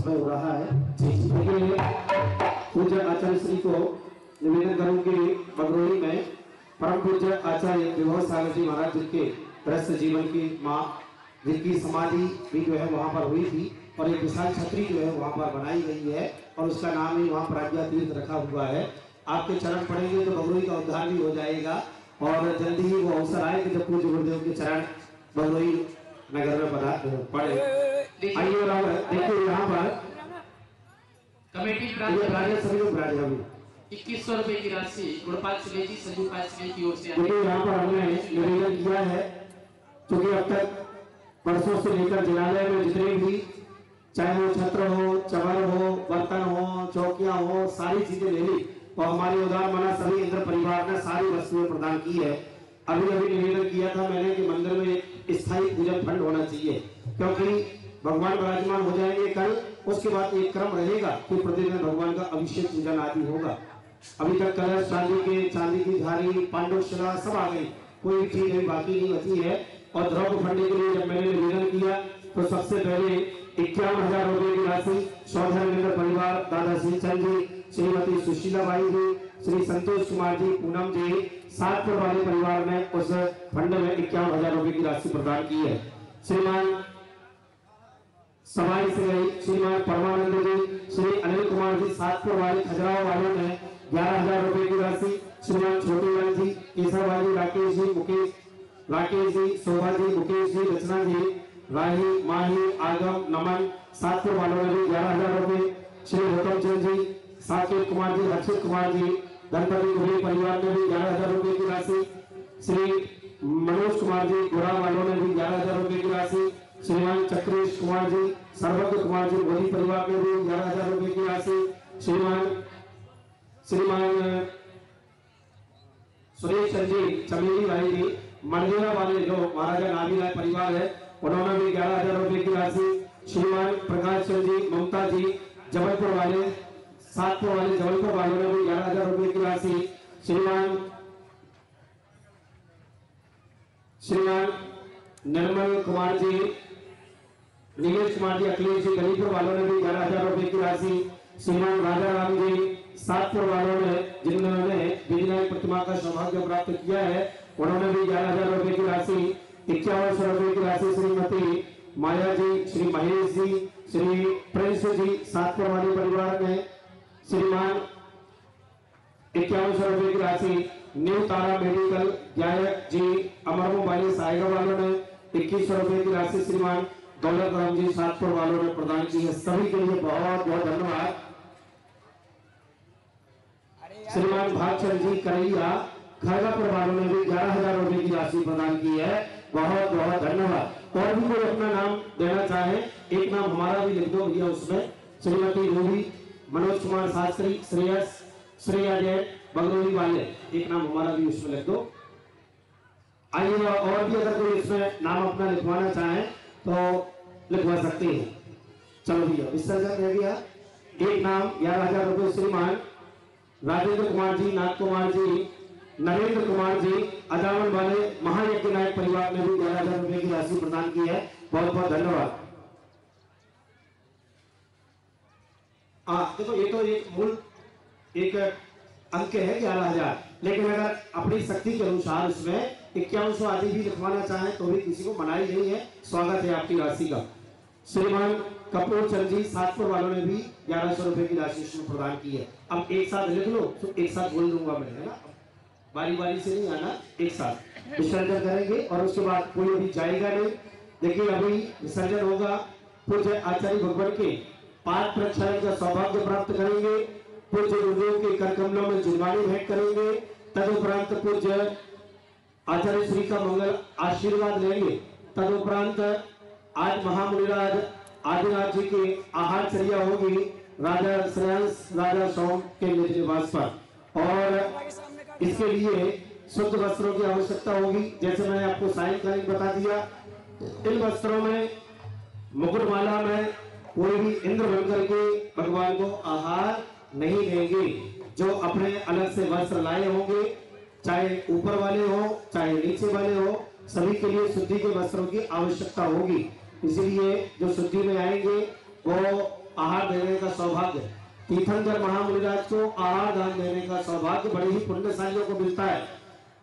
हो रहा है। पूज्य आचार्य श्री को निवेदन करूं कि बगरोली में परम पूज्य आचार्य विभव सागर जी महाराज जी के गृहस्थ जीवन की माँ जिनकी समाधि भी जो है वहाँ पर हुई थी और एक विशाल छतरी जो है वहाँ पर बनाई गई है और उसका नाम ही वहाँ प्रज्ञा तीर्थ रखा हुआ है। आपके चरण पड़ेंगे तो बगरोली का उद्धार भी हो जाएगा और जल्दी ही वो अवसर आएगा जब पूज्य गुरुदेव के चरण बगरोली नगर में पड़े। आइए और देखिए यहाँ पर कमेटी सभी लोग 2100 रुपए की राशि गुणपाल सुले जी संजू पासले की ओर से यहाँ पर हमने निवेदन किया है क्योंकि अब तक परसों से लेकर जिलालय में जितने भी चाहे वो छत्र हो, चवर हो, बर्तन हो, चौकियां हो, सारी चीजें ले ली और हमारी उदार मना सभी इंद्र परिवार ने सारी वस्तुएं प्रदान की है। अभी निवेदन किया था मैंने कि मंदिर में एक स्थायी पूजन फंड होना चाहिए क्योंकि भगवान विराजमान हो जाएंगे कल, उसके बाद एक क्रम रहेगा कि प्रतिदिन भगवान का अभिषेक पूजन आदि होगा। अभी तक कलश चांदी की झारी पांडुशिला सब आ गई, कोई चीज अभी बाकी नहीं बची है। और द्रव्य फंड के लिए जब मैंने निवेदन किया तो सबसे पहले 51,000 रुपए की राशि चौधरी परिवार दादा श्री चंद जी, श्रीमती सुशीला बाई जी, श्री संतोष कुमार जी, पूनम जी, सातपुर वाले परिवार ने उस फंड में 51,000 रुपए की राशि प्रदान की है। श्रीमान सवाई से गई श्रीमान परमानंद जी, श्री अनिल कुमार जी, सातपुर वाले खजुराहो वालों ने 11,000 रुपए की राशि, श्रीमान छोटूलाल जी, केसरवाली, राकेश जी, मुकेश राकेश जी, शोभा जी, मुकेश जी, रचना जी, राही, माही, आगम, नमन, सातपुर वालों ने भी 11,000 रुपए, श्री गौतम चंद जी, साकेत कुमार जी, रक्षित कुमार जी, गणपति गुरे परिवार ने भी 11,000 रुपए की राशि, श्री मनोज कुमार जी, गोरा वालों ने भी 11,000 रुपए की राशि, श्रीमान चक्रेश कुमार जी, सर्वज्ञ कुमार जी, गोरी परिवार ने भी 11,000 रुपए की राशि, श्रीमान सुरेश जी, चमेली भाई जी, मंडेला वाले जो महाराजा नाभीराय परिवार है उन्होंने भी 11,000 रुपए की राशि, श्रीमान प्रकाश चंद जी, ममता जी, जबलपुर वाले, सातपुर वाले जबलपुर वालों ने भी 11,000 रुपए की राशि, श्रीमान निर्मल कुमार जी, नीलेश कुमार जी, अखिलेश जी, गलीपुर वालों ने भी 11,000 रुपए की राशि, श्रीमान राजा राम जी, सातपुर वालों ने जिन्होंने विजय प्रतिमा का सौभाग्य प्राप्त किया है उन्होंने भी 11,000 रुपए की राशि, 5100 रुपए की राशि श्रीमती माया जी, श्री महेश जी, श्री प्रिंस जी, सातपुर वाले परिवार ने, श्रीमान 5100 रुपए की राशि, न्यू तारा मेडिकल गायक जी, अमरमो वाले साइगा वालों ने 2100 रुपए की राशि, श्रीमान दौलत राम जी, सातपुर वालों ने प्रदान की है। सभी के लिए बहुत बहुत धन्यवाद। श्रीमान भागचंद जी करैया खड़गापुर वालों ने भी 11,000 रुपए की राशि प्रदान की है, बहुत बहुत धन्यवाद। और भी कोई अपना नाम देना चाहे एक नाम हमारा भी लिख दो भैया उसमें, श्रीमती रूबी, मनोज कुमार शास्त्री, श्रेयस, श्रेया जैन, बगरोली वाले, एक नाम हमारा भी उसमें लिख दो। आइए और भी अगर कोई इसमें नाम अपना लिखवाना चाहे तो लिखवा सकते हैं। चलो भैया विसर्जन रह गया। एक नाम 11,000 रुपए श्रीमान राजेंद्र कुमार जी, नाथ कुमार जी, नरेंद्र कुमार जी, अजावन वाले महायज्ञ नायक परिवार ने भी 11,000 रुपए की राशि प्रदान की है, बहुत बहुत धन्यवाद। देखो ये तो एक मूल एक अंक है 11,000, लेकिन अगर अपनी शक्ति के अनुसार इसमें 5100 आदि भी लिखवाना चाहे तो भी किसी को मनाही नहीं है, स्वागत है आपकी राशि का। श्रीमान कपूर चंद जी, सातपुर वालों ने भी 1100 रुपए की राशि इसमें प्रदान की है। अब एक साथ लिख लो तो एक साथ बोल दूंगा मैं, है ना, बारी बारी से नहीं आना, एक साथ विसर्जन करेंगे और उसके बाद कोई अभी जाएगा नहीं। देखिए अभी विसर्जन होगा पूज्य आचार्य भगवान के पाठ प्रक्षालन का सौभाग्य प्राप्त करेंगे। पूज्य गुरुदेव के कर कमलों में जुर्मानी भेंट करेंगे। तदुपरांत पूज्य आचार्य श्री का मंगल आशीर्वाद लेंगे। तदुपरांत आज महामुनिराज आदिनाथ जी की आहार चर्या होगी राजा श्रेयांश राजा सोम के निज निवास पर, और इसके लिए शुद्ध वस्त्रों की आवश्यकता होगी। जैसे मैंने आपको सायंकालीन बता दिया, इन वस्त्रों में मुकुटमाला में कोई भी इंद्र बनकर के भगवान को आहार नहीं देंगे। जो अपने अलग से वस्त्र लाए होंगे, चाहे ऊपर वाले हो चाहे नीचे वाले हो, सभी के लिए शुद्धि के वस्त्रों की आवश्यकता होगी। इसलिए जो शुद्धि में आएंगे वो आहार देने का सौभाग्य, तीर्थंकर महामुनिराज को आहार दान देने का सौभाग्य बड़े ही पुण्यशालियों को मिलता है।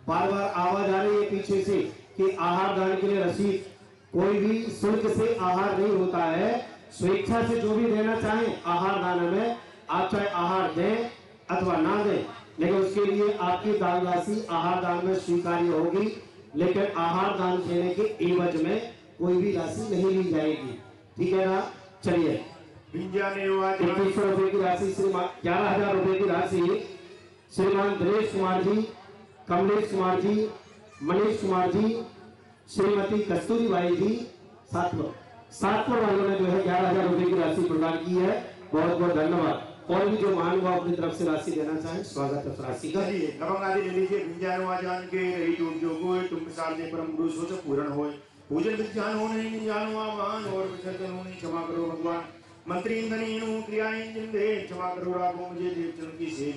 बार बार आवाज आ रही है पीछे से कि आहार दान के लिए रसीद, कोई भी शुल्क से आहार नहीं होता है। स्वेच्छा से जो भी देना चाहे आहार दान में, आप चाहे आहार दें अथवा ना दें, लेकिन उसके लिए आपकी दान राशि आहार दान में स्वीकार्य होगी। लेकिन आहार दान देने के एवज में कोई भी राशि नहीं ली जाएगी, ठीक है ना। चलिए, 2100 रुपए की राशि, श्रीमान 11,000 रुपए की राशि श्रीमान दिनेश कुमार जी, कमलेश कुमार जी, मनीष कुमार जी, श्रीमती कस्तूरी बाई जी, सातपुर वालों ने जो है 11,000 रुपए की राशि प्रदान की है। बहुत बहुत धन्यवाद। और भी जो महानुभाव अपनी तरफ से राशि देना चाहें, स्वागत है राशि का। नवंग आदि ले लीजिए। विंध्यानुवाजान के रही टूट जो कोई तुम साल दे परम गुरु सोच पूर्ण होए। पूजन विज्ञान हो नहीं जानवान और विसर्जन हो नहीं, क्षमा करो भगवान। मंत्री इंद्रनीनु क्रियाएं जिंदे, क्षमा करो राघो मुझे देवचन की से।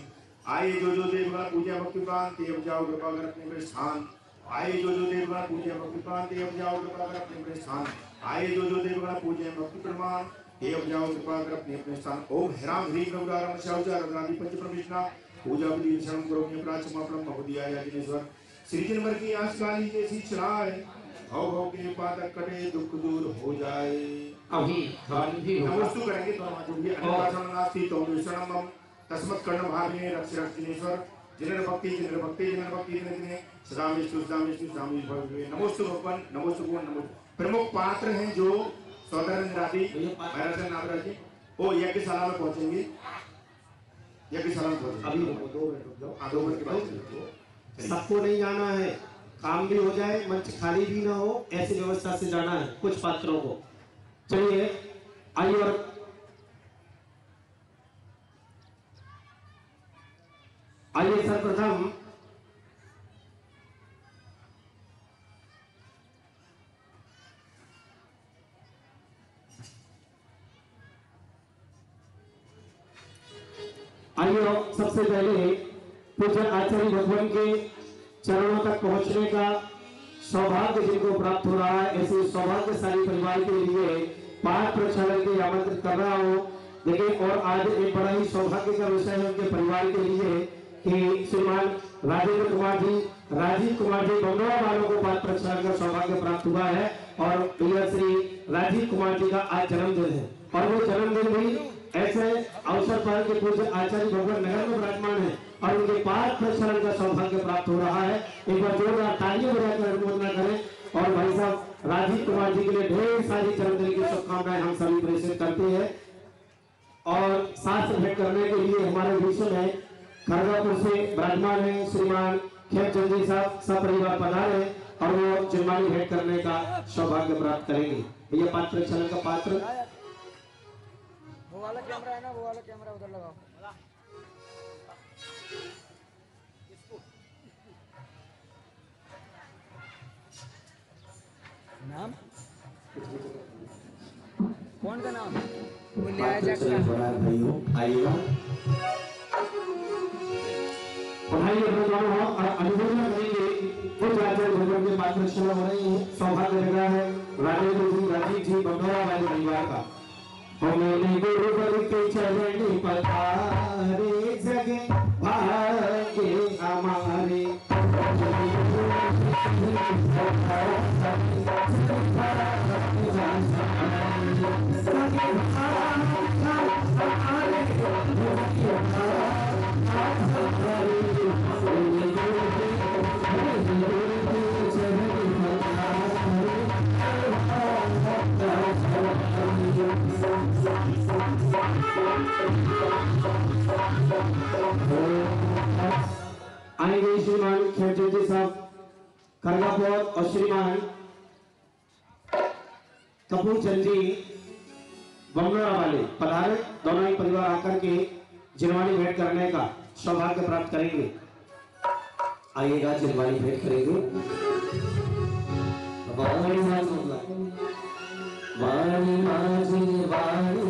आए जो देवगण पूजा भक्ति प्राण ते उपजाओ कृपा कर अपने पर स्थान। आए जो देवगण पूजा भक्ति प्राण ते उपजाओ कृपा कर अपने पर स्थान। आए जो देवगण पूजा भक्ति प्रमाण हे उपजाओ कृपा कर अपने अपने स्थान। ओम ह्राम ह्रीम रघुराम शाउचा रघुराधि पंच परमेश्वरा पूजा विधि शरण करो अपने प्राचमा परम भगवदिया याजनेश्वर। श्री जन्मर की आस काली जैसी चलाए, भव भव के पातक कटे दुख दूर हो जाए। अभी नमस्तु करेंगे तो हम जो भी अन्नदान नास्ति तो विश्रमम तस्मत् कर्ण भागे रक्ष रक्षिनेश्वर। जिनर भक्ति जिनर भक्ति जिनर भक्ति जिनर सदा विष्णु सदा विष्णु सदा विष्णु। नमोस्तु भगवान नमोस्तु गुण नमोस्तु। प्रमुख पात्र हैं जो सौदर राधि महाराज नागराज जी, वो यज्ञशाला में पहुंचेंगे। यज्ञशाला में पहुंचेंगे अभी 2 मिनट रुक जाओ। 2 मिनट के बाद सबको नहीं जाना है, काम भी हो जाए, मंच खाली भी ना हो, ऐसी व्यवस्था से जाना है कुछ पात्रों को। चलिए आइए, और आइए सर्वप्रथम सबसे पहले पूज्य आचार्य भगवान के चरणों तक पहुंचने का सौभाग्य जिनको प्राप्त हो रहा है, ऐसे सौभाग्यशाली परिवार के लिए पाठ प्रक्षालन के आमंत्रित कर रहा हूँ। देखिए, और आज एक बड़ा ही सौभाग्य का विषय है उनके परिवार के लिए कि श्रीमान राजेंद्र कुमार जी, राजीव कुमार जी बंगला वालों को पाठ प्रक्षालन का सौभाग्य प्राप्त हुआ है। और भैया श्री राजीव कुमार जी का आज जन्मदिन है, और वो जन्मदिन भी ऐसे अवसर पर के पूज्य आचार्य भगवान नगर में विराजमान है और उनके पाठ प्रक्षालन का सौभाग्य प्राप्त हो रहा है। एक बार जोरदार तालियां बजाकर अनुमोदन करें। और भाई साहब राजीव कुमार जी के लिए ढेर सारी जन्मदिन की शुभकामनाएं हम सभी प्रेषित करते हैं। और साथ भेंट करने के लिए हमारे बीच में खरगापुर से विराजमान है श्रीमान खेमचंद जी साहब, सपरिवार पधारे और वो जुर्मानी भेंट करने का सौभाग्य प्राप्त करेंगे। भैया पाठ प्रक्षालन का पात्र वो वाला कैमरा है ना, वो वाला कैमरा उधर लगाओ। नाम कौन का नाम? वो ले आया जाकर भाइयों आइएगा, पढ़ाई और अनुमोदन करेंगे। कुछ आचार्य भगवान के पाठ प्रक्षालन हो रही है। सौभाग्य लग रहा है राजेंद्र जी, राजीव जी बंगला वाले परिवार का। मेरे गुरु बर के चरण पधारे, जगे भागे हमारे। आएंगे श्रीमान खेमचंद जी साहब खरगापुर और श्रीमान कपूर चंद जी बमनोरा वाले पधारे। दोनों ही परिवार आकर के जिनवानी भेंट करने का सौभाग्य प्राप्त करेंगे। आइएगा, जिनवानी भेंट करेंगे। वाणी माजी वाणी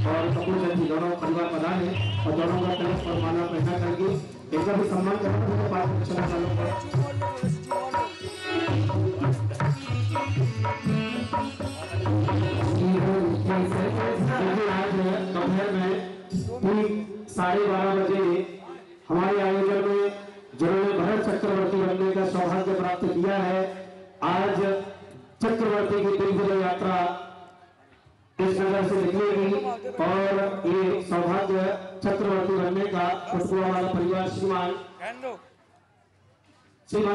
और कपूर चंद जी दोनों परिवार पधारे और दोनों का कलश और माला पहना करके इनका भी सम्मान करना है। 5 सालों पर आज दोपहर में ठीक 12:30 बजे हमारे आयोजन में जिन्होंने भरत चक्रवर्ती बनने का सौभाग्य प्राप्त किया है, आज चक्रवर्ती की दिग्विजय यात्रा इस नगर से निकलेगी और ये सौभाग्य चक्रवर्ती बनने का खुशबुआ वाला परिवार श्रीमान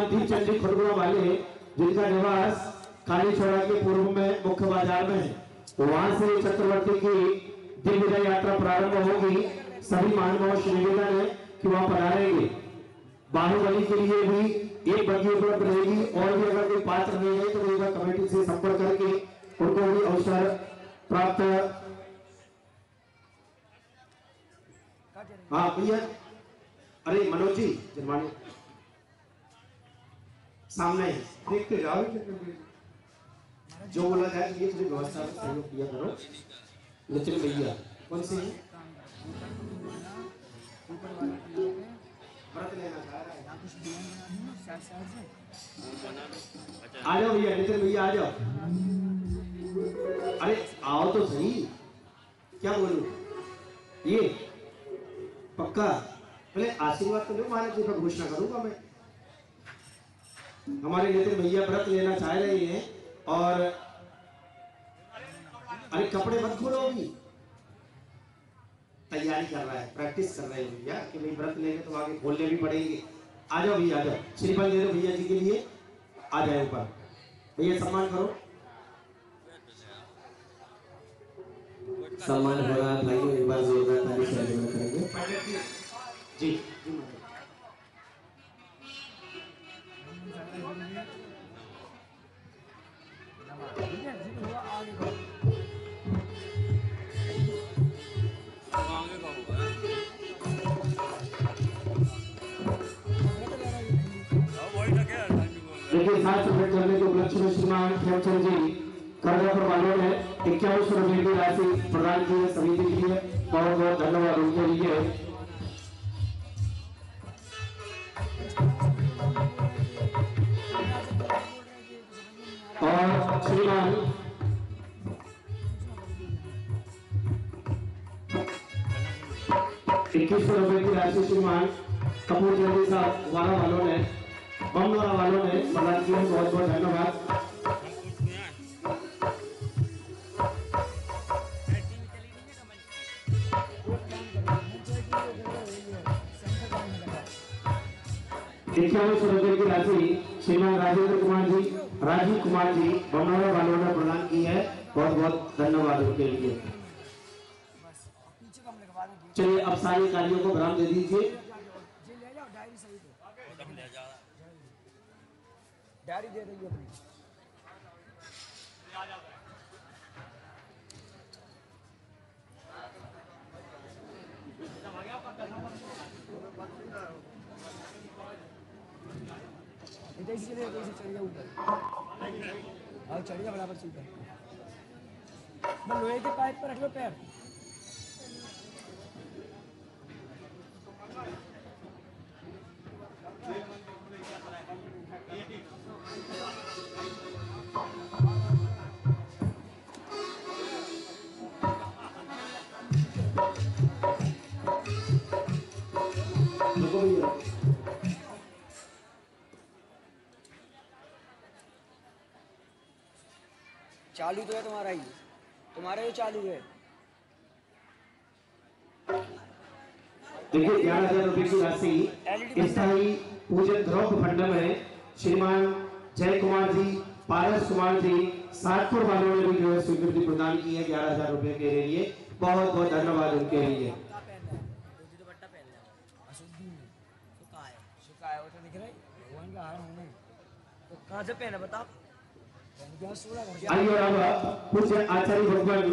दीपचंद जी खुशबुआ वाले, जिनका निवास काली चौड़ा के पूर्व में मुख्य बाजार में है, वहां से चक्रवर्ती की दिग्विजय यात्रा प्रारंभ होगी। सभी महानुभाव श्री निवेदन है कि वहां पधारेंगे। बाहुबली के लिए भी एक बग्घी उपलब्ध रहेगी और भी अगर कोई पात्र नहीं है तो रेलवे कमेटी से संपर्क करके उनको भी अवसर प्राप्त। हाँ भैया, अरे मनोज जी जनवानी सामने देखते जाओ, जो बोला जाए ये थोड़ी व्यवस्था सहयोग किया करो। नितिन भैया कौन से हैं? व्रत लेना चाह रहा है, आ जाओ भैया, नितिन भैया आ जाओ। अरे आओ तो सही, क्या बोलूं ये पक्का पहले आशीर्वाद तो लो, महाराज जी का घोषणा करूंगा मैं। हमारे नितिन भैया व्रत लेना चाह रहे हैं और अरे कपड़े मत खोलो, अभी तैयारी कर रहा है, प्रैक्टिस कर रहे हैं भैया कि भाई व्रत लेंगे तो आगे खोलने भी पड़ेंगे। आ जाओ भैया, आ जाओ, श्रीफल दे दो भैया जी के लिए, आ जाए ऊपर। भैया सम्मान करो, सम्मान हो रहा है भाई, एक बार जोरदार ताली से आगे करेंगे जी। देखिए, साथ में करने के उपलक्ष्य में श्रीमान खेमचंद जी खरगापुर वालों ने 5100 रुपए की राशि प्रदान की है समिति के लिए। बहुत बहुत धन्यवाद उनके लिए। और श्रीमान 2100 रुपए की राशि श्रीमान कपूर चंद साहब वाला वालों ने, बमनोरा वालों ने प्रदान किया। बहुत बहुत धन्यवाद। ₹5100 की राशि श्रीमान राजीव कुमार जी बमनोरा वालों ने प्रदान की है। बहुत बहुत धन्यवाद उनके लिए। चलिए अब सारे कार्यों को विराम दे दीजिए। डायरी दे रही है अपनी। इधर चलिए ऊपर, और चढ़िए बराबर से ऊपर। मैं लोहे के पाइप पर रखो पैर। चालू तो है तुम्हारा ही, तुम्हारा ही चालू है। देखिए 11,000 रुपए की राशि स्थायी पूजन द्रव्य फंड में श्रीमान जय कुमार जी पारस कुमार जी सातपुर वालों ने भी जो है स्वीकृति प्रदान की है 11,000 रुपए के लिए। बहुत बहुत धन्यवाद उनके लिए। कहाँ से पहले बताओ। आइए अब पूज्य आचार्य भगवान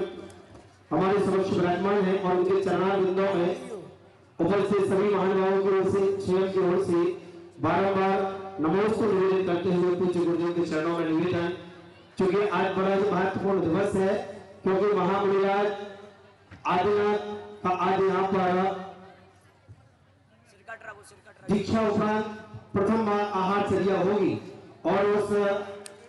हमारे समक्ष विराजमान है और उनके चरणारविंदों में उपस्थित सभी महानुभावों की ओर से स्वयं की ओर से बारंबार नमोस्तु निवेदन करते हुए पूज्य गुरुदेव के चरणों में निवेदन, क्योंकि आज बड़ा ही महत्वपूर्ण दिवस है, क्योंकि महामुनिराज आदिनाथ का आज यहाँ पर दीक्षा उपरांत प्रथम आहारचर्या होगी और उस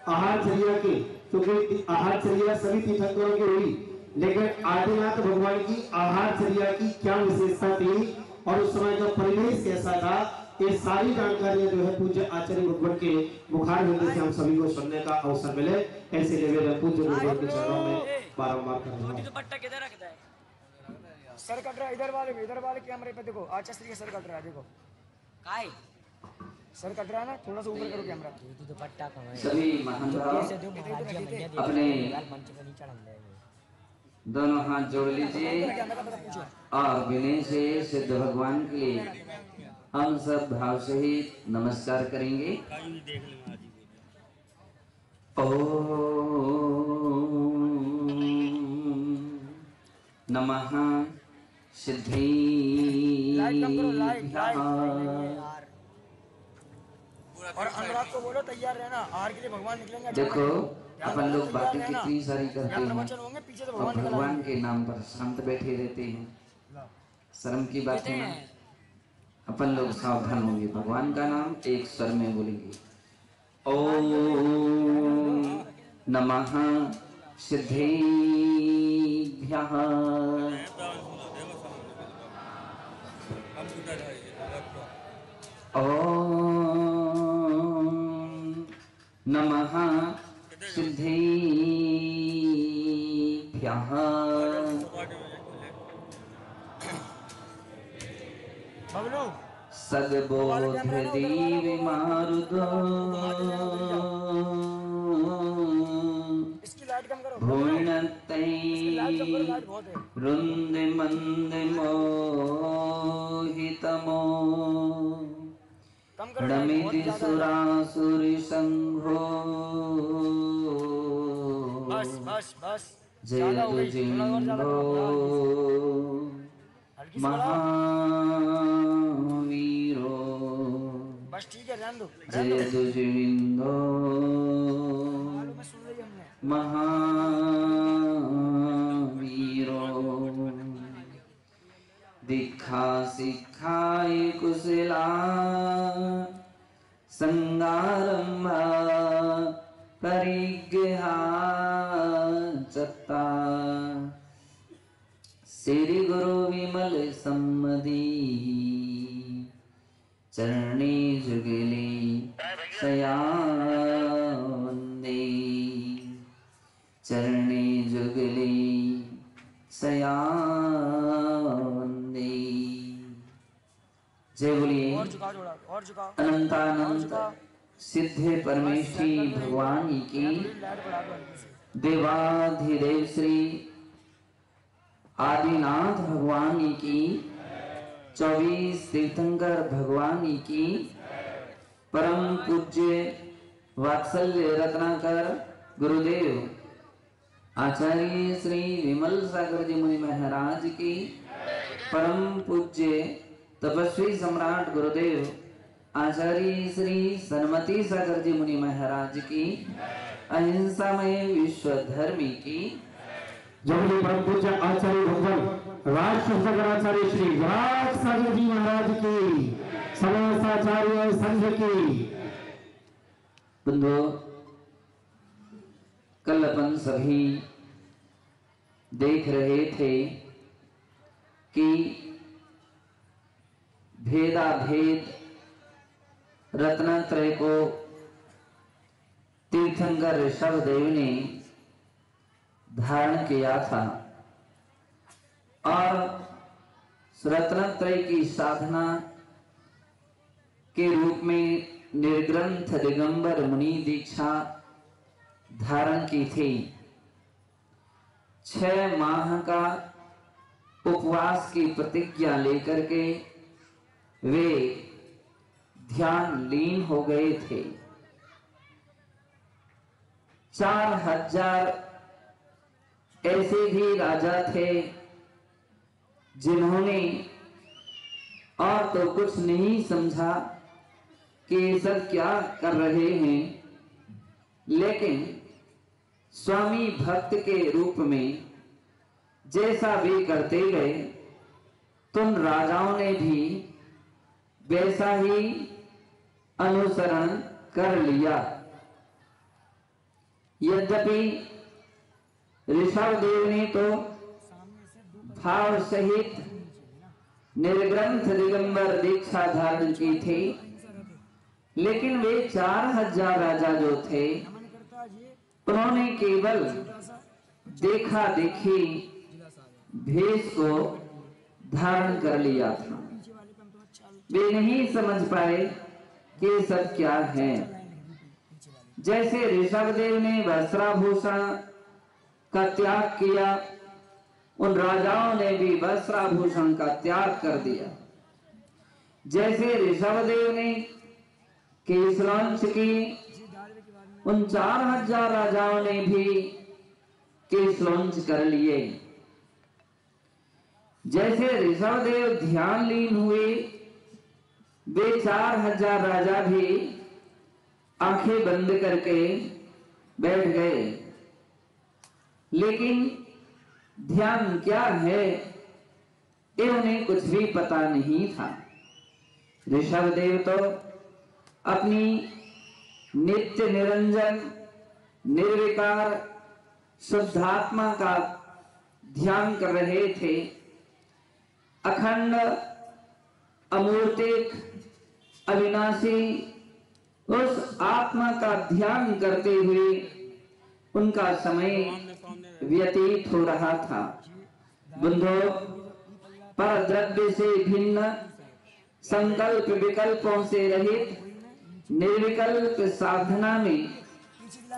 आहारचर्या के, क्योंकि आहारचर्या सभी तीर्थंकरों की हुई, लेकिन आदिनाथ भगवान की आहारचर्या की क्या विशेषता थी और उस समय का परिवेश कैसा था, ये सारी जानकारियां जो है पूज्य आचार्य भगवान के मुखार बिंदु से हम सभी को सुनने का अवसर मिले, ऐसे निवेदन पूज्य गुरुदेव के चरणों में बारंबार कर रहा हूं। सर कट रहा है इधर वाले कैमरे पे देखो, आचार्य के सर कट रहा है, देखो काय सर कट रहा है ना, थोड़ा सा ऊपर करो कैमरा। सभी महानुभाव अपने दोनों हाथ जोड़ लीजिए और विनय से सिद्ध भगवान के लिए हम सब भाव सहित नमस्कार करेंगे। ओम नमः सिद्धि और अनुराग को बोलो तैयार रहना, आहार के लिए भगवान निकलेंगे। देखो अपन लोग बातें कितनी सारी करते हैं और भगवान के नाम पर शांत बैठे रहते हैं। शर्म की बात है ना, अपन लोग सावधान होंगे, भगवान का नाम एक स्वर में बोलेंगे। ओम नमः सिद्धेभ्यः। ओम नमः सिद्धेभ्यः। सद्बोधि मारुतो भुनत्तै रुन्द मंद मोहितमो रमिति सुरासुर संघो जयतु जिन्दो महावीरो बस ठीक है, ध्यान दो। जयतु जिन्दो महावीरो दीक्षा शिक्षाय कुशला संगारम्भा परिग्रहा चत्ता श्री गुरु विमल सम्मति चरणे जुगले सयावन्दे चरणे जुगले सयावन्दे। जय बोलिए अनंतानंत सिद्धे परमेश्वरी भगवान की, देवाधिदेव श्री आदिनाथ भगवान की, 24 तीर्थंकर भगवान की, परम पूज्य वात्सल्य रत्नाकर गुरुदेव आचार्य श्री विमल सागर जी मुनि महाराज की, परम पूज्य तपस्वी सम्राट गुरुदेव आचार्य श्री सन्मति सागर जी मुनि महाराज की, अहिंसामय विश्व धर्मी की, जबकि परम पूज्य आचार्य भगवान राजशंकराचार्य श्री विराट सागर जी महाराज की, समस्त आचार्य संघ की। बंधु, कल अपन सभी देख रहे थे कि भेदाभेद रत्नात्रय को तीर्थंकर ऋषभदेव ने धारण किया था और रत्नत्रय की साधना के रूप में निर्ग्रंथ दिगंबर मुनि दीक्षा धारण की थी। 6 माह का उपवास की प्रतिज्ञा लेकर के वे ध्यान लीन हो गए थे। 4000 ऐसे भी राजा थे जिन्होंने और तो कुछ नहीं समझा कि ये सब क्या कर रहे हैं, लेकिन स्वामी भक्त के रूप में जैसा वे करते गए तुम राजाओं ने भी वैसा ही अनुसरण कर लिया। यद्यपि ऋषभदेव ने तो भाव सहित निर्ग्रंथ दिगंबर दीक्षा धारण की थी, लेकिन वे 4000 राजा जो थे उन्होंने केवल देखा देखी भेष को धारण कर लिया था। वे नहीं समझ पाए कि सब क्या है। जैसे ऋषभदेव ने वस्त्राभूषण का त्याग किया, उन राजाओं ने भी वस्त्राभूषण का त्याग कर दिया। जैसे ऋषभदेव ने केशलांश की, उन 4000 राजाओं ने भी केशलांश कर लिए। जैसे ऋषभदेव ध्यान लीन हुए, वे 4000 राजा भी आंखें बंद करके बैठ गए। लेकिन ध्यान क्या है इन्हें कुछ भी पता नहीं था। ऋषभदेव तो अपनी नित्य निरंजन निर्विकार शुद्धात्मा का ध्यान कर रहे थे। अखंड अमूर्तिक अविनाशी उस आत्मा का ध्यान करते हुए उनका समय व्यतीत हो रहा था। बंधो, पर द्रव्य से भिन्न, संकल्प विकल्पों से रहित निर्विकल्प साधना में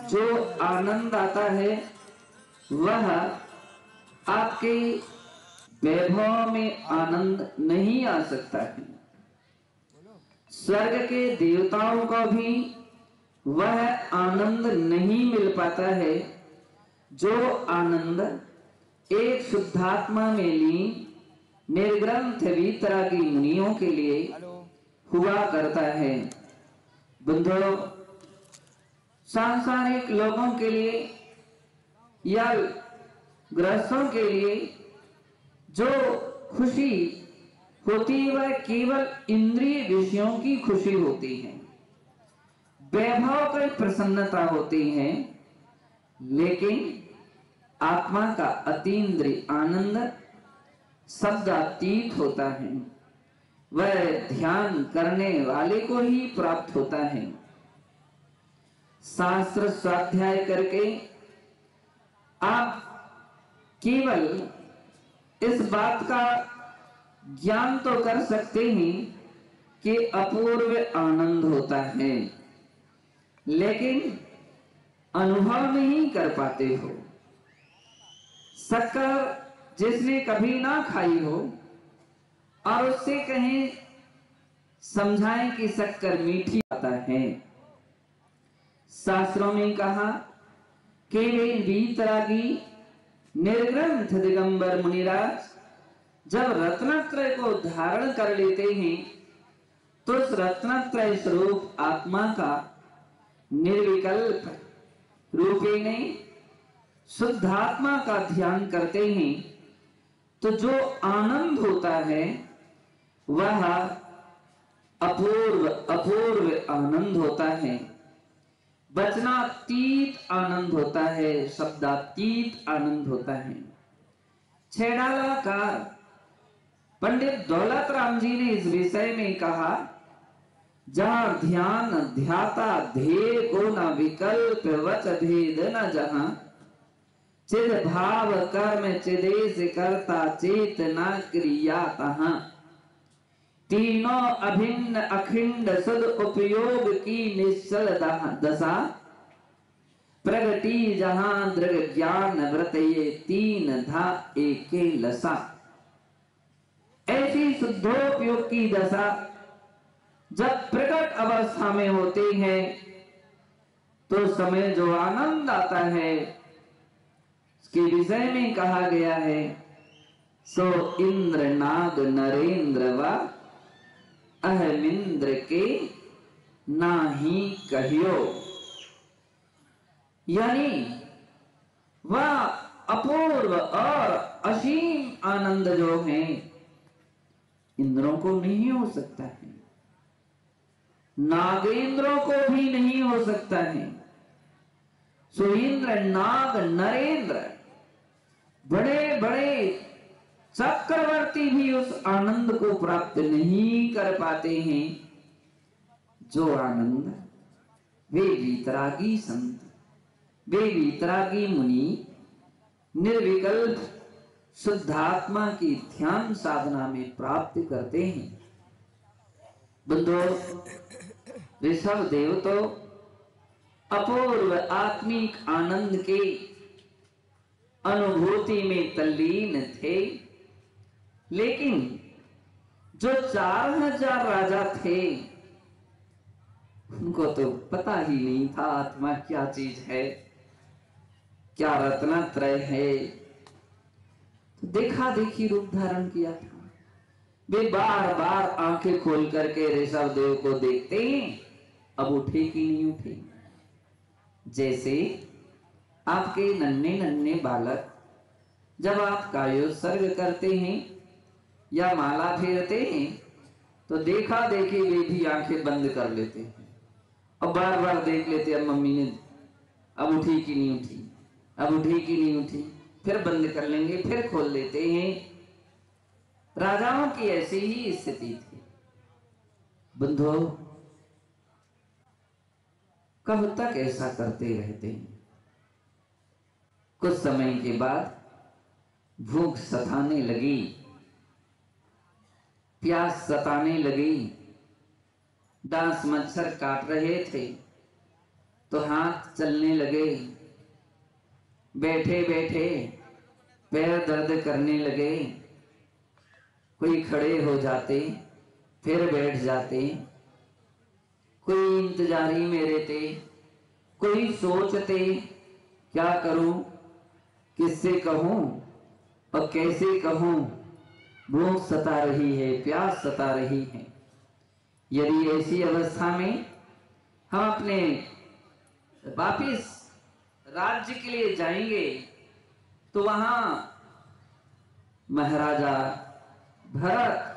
जो आनंद आता है वह आपके वैभव में आनंद नहीं आ सकता है। स्वर्ग के देवताओं को भी वह आनंद नहीं मिल पाता है जो आनंद एक शुद्धात्मा में लीन निर्ग्रंथ वीतरागी मुनियों के लिए हुआ करता है। बंधुओं, सांसारिक लोगों के लिए या गृहस्थों के लिए जो खुशी होती है वह केवल इंद्रिय विषयों की खुशी होती है, वैभव की प्रसन्नता होती है। लेकिन आत्मा का अतीन्द्रिय आनंद शब्दातीत होता है, वह ध्यान करने वाले को ही प्राप्त होता है। शास्त्र स्वाध्याय करके आप केवल इस बात का ज्ञान तो कर सकते हैं कि अपूर्व आनंद होता है, लेकिन अनुभव नहीं कर पाते हो। शक्कर जिसने कभी ना खाई हो और उससे कहें समझाएं कि शक्कर मीठी आता है। शास्त्रों में कहा कि वे वीतरागी निर्ग्रंथ दिगंबर मुनिराज जब रत्नत्रय को धारण कर लेते हैं तो उस रत्नत्रय स्वरूप आत्मा का निर्विकल्प रूपिणी शुद्धात्मा का ध्यान करते हैं तो जो आनंद होता है वह अपूर्व आनंद होता है, वचनातीत आनंद होता है, शब्दातीत आनंद होता है। छेड़ालाकार पंडित दौलत राम जी ने इस विषय में कहा, जहां ध्यान ध्याता ध्येय को न विकल्प वच भेद न, जहां चिद भाव कर्म चिदेश करता चेतना क्रिया, तहां तीनों अभिन्न अखंड सद उपयोग की निश्चल दशा, प्रगति जहां दृग ज्ञान व्रत ये तीन धा एके लसा। ऐसी शुद्धोपयोग की दशा जब प्रकट अवस्था में होते हैं तो समय जो आनंद आता है उसके विषय में कहा गया है, सो इंद्र नाग नरेंद्र व अहमिंद्र के नाही कहियो। यानी वह अपूर्व और असीम आनंद जो है इंद्रों को नहीं हो सकता है, नागेंद्रों को भी नहीं हो सकता है। सो इंद्र नाग नरेंद्र बड़े बड़े चक्रवर्ती भी उस आनंद को प्राप्त नहीं कर पाते हैं जो आनंद वे वीतरागी संत, वे वीतरागी मुनि निर्विकल्प शुद्धात्मा की ध्यान साधना में प्राप्त करते हैं। बंधु, ऋषभ देव तो अपूर्व आत्मिक आनंद के अनुभूति में तल्लीन थे, लेकिन जो 4000 राजा थे उनको तो पता ही नहीं था आत्मा क्या चीज है, क्या रत्नत्रय है। तो देखा देखी रूप धारण किया था। वे बार बार आंखें खोल करके ऋषभ देव को देखते हैं, अब उठे कि नहीं उठे। जैसे आपके नन्हे नन्हे बालक जब आप कायोत्सर्ग करते हैं या माला फेरते हैं तो देखा देखी वे भी आंखें बंद कर लेते हैं और बार बार देख लेते हैं मम्मी ने अब उठी कि नहीं उठी, अब उठी कि नहीं उठी, फिर बंद कर लेंगे, फिर खोल लेते हैं। राजाओं की ऐसी ही स्थिति थी। बंधु, कब तक ऐसा करते रहते हैं? कुछ समय के बाद भूख सताने लगी, प्यास सताने लगी, डांस मच्छर काट रहे थे तो हाथ चलने लगे, बैठे बैठे पैर दर्द करने लगे, कोई खड़े हो जाते फिर बैठ जाते, कोई इंतजारी में रहते, कोई सोचते क्या करूं, किससे कहूं और कैसे कहूं, भूख सता रही है, प्यास सता रही है। यदि ऐसी अवस्था में हम अपने वापिस राज्य के लिए जाएंगे तो वहां महाराजा भरत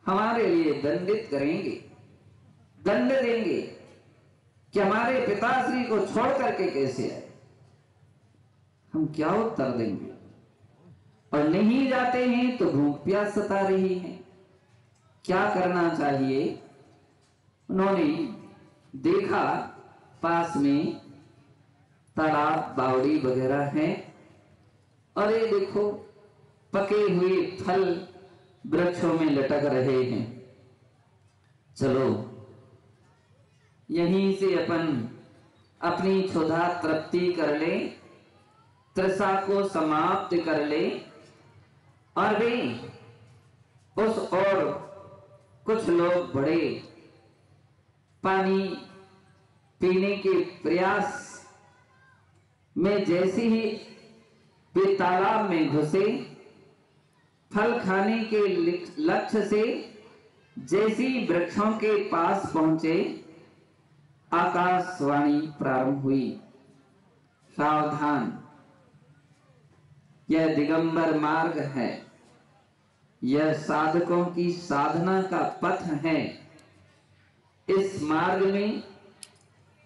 हमारे लिए दंडित करेंगे, दंड देंगे कि हमारे पिताश्री को छोड़ करके कैसे आए। हम क्या उत्तर देंगे? और नहीं जाते हैं तो भूख प्यास सता रही है, क्या करना चाहिए? उन्होंने देखा पास में तालाब बावड़ी वगैरह है, और ये देखो पके हुए फल वृक्षों में लटक रहे हैं, चलो यहीं से अपन अपनी क्षुधा तृप्ति कर ले, तृषा को समाप्त कर ले। और वे उस और कुछ लोग बड़े पानी पीने के प्रयास में जैसे ही वे तालाब में घुसे, फल खाने के लक्ष्य से जैसी वृक्षों के पास पहुंचे, आकाशवाणी प्रारंभ हुई, सावधान, यह दिगंबर मार्ग है, यह साधकों की साधना का पथ है। इस मार्ग में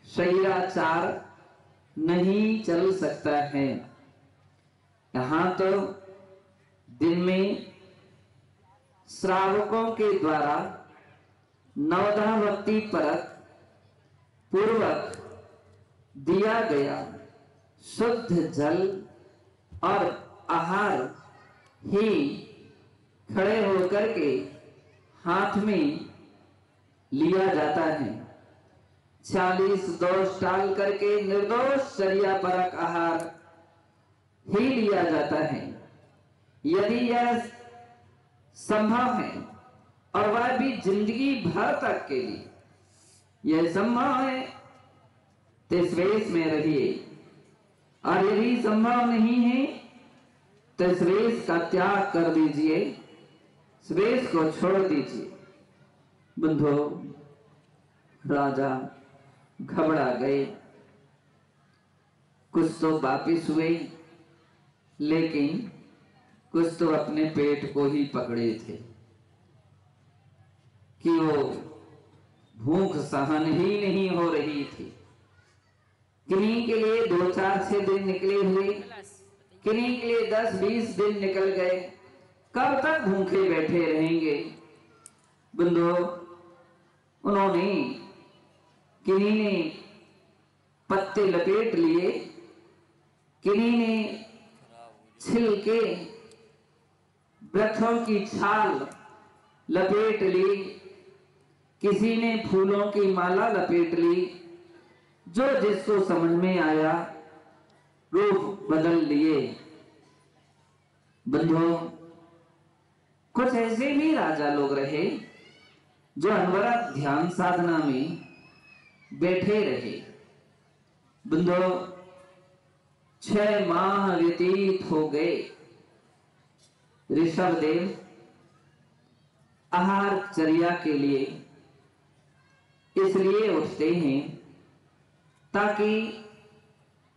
शरीराचार नहीं चल सकता है। यहां तो दिन में श्रावकों के द्वारा नवधा भक्ति परक पूर्वक दिया गया शुद्ध जल और आहार ही खड़े होकर के हाथ में लिया जाता है। 40 दोष टाल करके निर्दोष चर्या परक आहार ही लिया जाता है। यदि यह संभव है और वह भी जिंदगी भर तक के लिए यह संभव है तो श्वेत में रहिए, और यदि संभव नहीं है तो श्वेत का त्याग कर दीजिए, श्वेत को छोड़ दीजिए। बंधु, राजा घबरा गए, कुछ तो वापिस हुए, लेकिन कुछ तो अपने पेट को ही पकड़े थे कि वो भूख सहन ही नहीं हो रही थी। किन्हीं के लिए 2, 4, 6 दिन निकले हुए, किन्हीं के लिए 10, 20 दिन निकल गए। कब तक भूखे बैठे रहेंगे? बंधु, उन्होंने किन्हीं ने पत्ते लपेट लिए, किन्हीं ने छिलके वृक्षों की छाल लपेट ली, किसी ने फूलों की माला लपेट ली, जो जिसको समझ में आया रूप बदल लिए। बंधुओं, कुछ ऐसे भी राजा लोग रहे जो अनवरत ध्यान साधना में बैठे रहे। बंधुओं, 6 माह व्यतीत हो गए। ऋषभदेव आहार चर्या के लिए इसलिए उठते हैं ताकि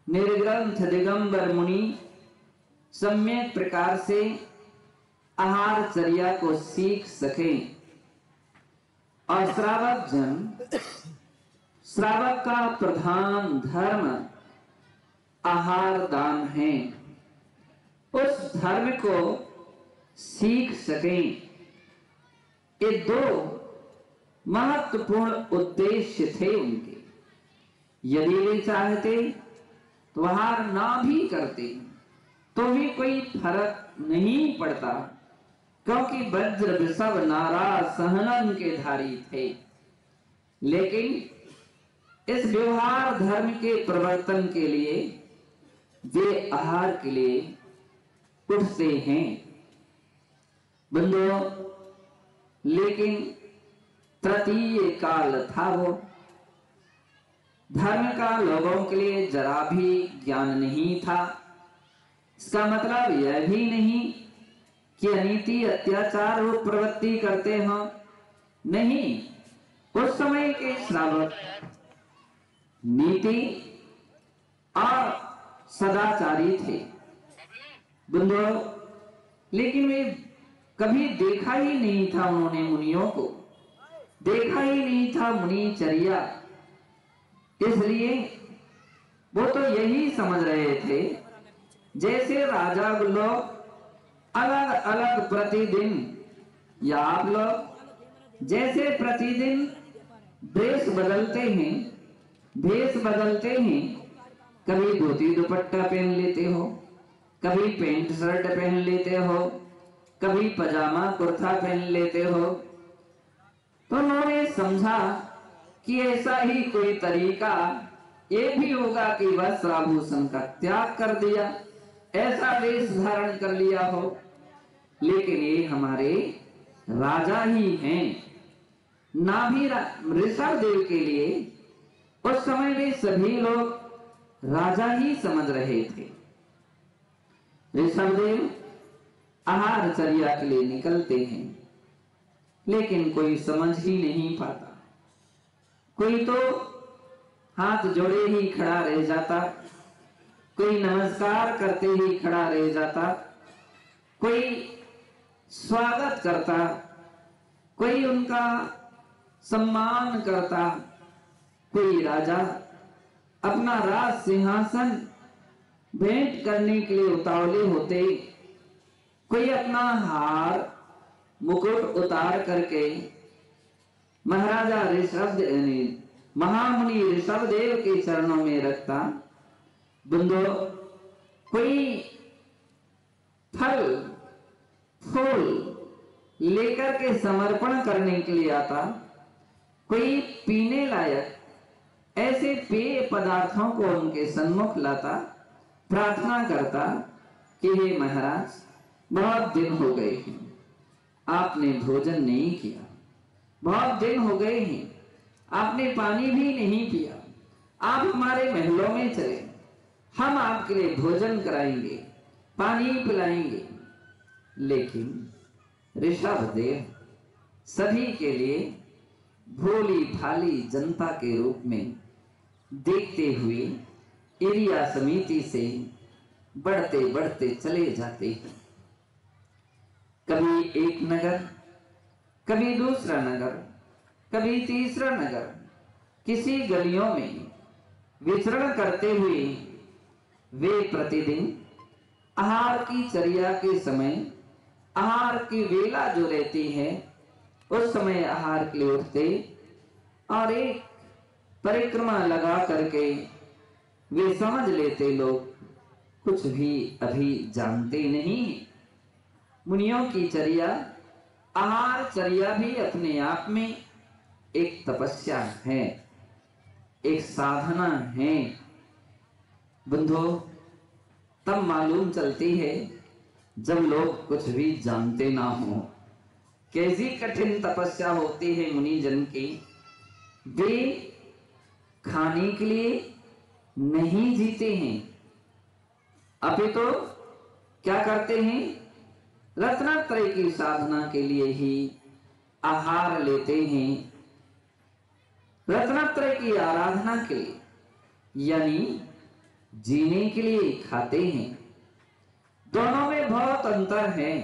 निर्ग्रंथ दिगंबर मुनि सम्यक प्रकार से आहार चर्या को सीख सकें। और श्रावक जन, श्रावक का प्रधान धर्म आहार दान है, उस धर्म को सीख सकें। ये 2 महत्वपूर्ण उद्देश्य थे उनके। यदि वे चाहते तो आहार ना भी करते तो भी कोई फर्क नहीं पड़ता, क्योंकि वज्र वृषभ नारा सहनन के धारी थे। लेकिन इस व्यवहार धर्म के प्रवर्तन के लिए वे आहार के लिए उठते हैं। बंधुओं, लेकिन तृतीय काल था वो। धर्म का लोगों के लिए जरा भी ज्ञान नहीं था। इसका मतलब यह भी नहीं कि अनीति अत्याचार और प्रवृत्ति करते हो, नहीं। उस समय के श्रावक नीति और सदाचारी थे। बंधुओं, लेकिन वे कभी देखा ही नहीं था, उन्होंने मुनियों को देखा ही नहीं था मुनिचर्या। इसलिए वो तो यही समझ रहे थे जैसे राजा लोग अलग अलग प्रतिदिन, या आप लोग जैसे प्रतिदिन ड्रेस बदलते हैं, भेष बदलते हैं, कभी धोती दुपट्टा पहन लेते हो, कभी पैंट शर्ट पहन लेते हो, कभी पजामा कुर्ता पहन लेते हो, तो उन्होंने समझा कि ऐसा ही कोई तरीका ये भी होगा कि वस्त्र आभूषण का त्याग कर दिया, ऐसा वेश धारण कर लिया हो। लेकिन ये हमारे राजा ही हैं। ना भी ऋषभदेव के लिए उस समय में सभी लोग राजा ही समझ रहे थे। ऋषभदेव आहार चर्या के लिए निकलते हैं, लेकिन कोई समझ ही नहीं पाता। कोई तो हाथ जोड़े ही खड़ा रह जाता, कोई नमस्कार करते ही खड़ा रह जाता, कोई स्वागत करता, कोई उनका सम्मान करता, कोई राजा अपना राज सिंहासन भेंट करने के लिए उतावले होते, कोई अपना हार मुकुट उतार करके महाराजा ऋषभदेव, महामुनि ऋषभदेव के चरणों में रखता। बंधु, कोई फल फूल लेकर के समर्पण करने के लिए आता, कोई पीने लायक ऐसे पेय पदार्थों को उनके सन्मुख लाता, प्रार्थना करता कि हे महाराज, बहुत दिन हो गए हैं आपने भोजन नहीं किया, बहुत दिन हो गए हैं आपने पानी भी नहीं पिया, आप हमारे महलों में चले, हम आपके लिए भोजन कराएंगे, पानी पिलाएंगे। लेकिन ऋषभदेव सभी के लिए भोली भाली जनता के रूप में देखते हुए एरिया समिति से बढ़ते बढ़ते चले जाते हैं। कभी एक नगर, कभी दूसरा नगर, कभी तीसरा नगर, किसी गलियों में विचरण करते हुए वे प्रतिदिन आहार की चर्या के समय, आहार की वेला जो रहती है उस समय आहार के लिए उठते और एक परिक्रमा लगा करके वे समझ लेते लोग कुछ भी अभी जानते नहीं। मुनियों की चर्या, आहार चर्या भी अपने आप में एक तपस्या है, एक साधना है। बंधो, तब मालूम चलती है जब लोग कुछ भी जानते ना हो। कैसी कठिन तपस्या होती है मुनिजन की। वे खाने के लिए नहीं जीते हैं, अपितु क्या करते हैं, रत्नत्रय की साधना के लिए ही आहार लेते हैं, रत्नत्रय की आराधना के लिए, यानी जीने के लिए खाते हैं। दोनों में बहुत अंतर है।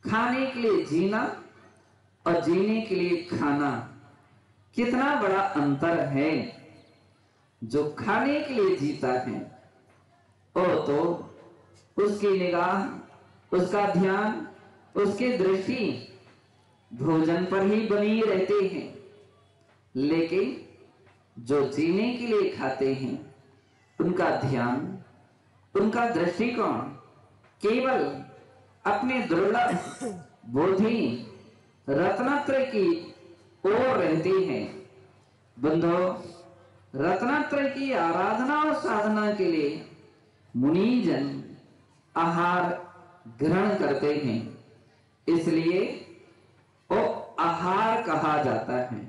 खाने के लिए जीना और जीने के लिए खाना, कितना बड़ा अंतर है। जो खाने के लिए जीता है वो तो उसकी निगाह, उसका ध्यान, उसकी दृष्टि भोजन पर ही बनी रहते हैं। लेकिन जो जीने के लिए खाते हैं उनका ध्यान, उनका दृष्टिकोण केवल अपने दुर्लभ बोधि रत्नत्रय की ओर रहते हैं। बंधो, रत्नत्रय की आराधना और साधना के लिए मुनिजन आहार ग्रहण करते हैं, इसलिए वो आहार कहा जाता है।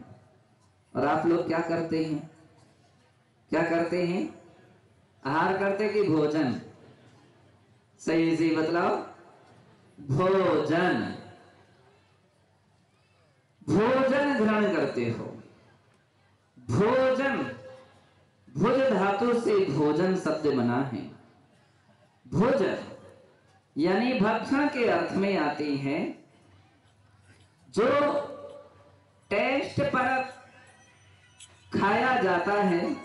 और आप लोग क्या करते हैं, क्या करते हैं, आहार करते कि भोजन? सही से बतलाओ। भोजन, भोजन ग्रहण करते हो। भोजन, भुज धातु से भोजन शब्द बना है। भोजन यानी भक्षण के अर्थ में आती है। जो टेस्ट पर खाया जाता है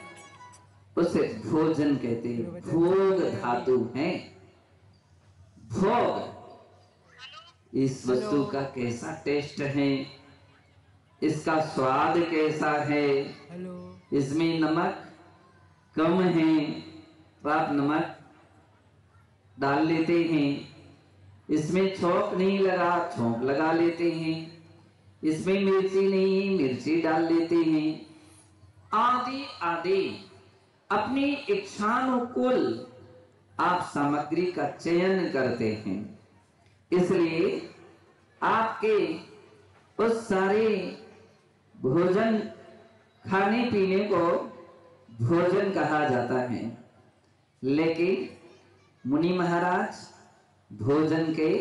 उसे भोजन कहते हैं। भोग धातु है। भोग, इस वस्तु का कैसा टेस्ट है, इसका स्वाद कैसा है, इसमें नमक कम है तो आप नमक डाल लेते हैं, इसमें छोंक नहीं लगा, छोंक लगा लेते हैं, इसमें मिर्ची नहीं है, मिर्ची डाल लेते हैं, आदि आदि अपनी इच्छानुकूल आप सामग्री का चयन करते हैं। इसलिए आपके उस सारे भोजन, खाने पीने को भोजन कहा जाता है। लेकिन मुनि महाराज भोजन के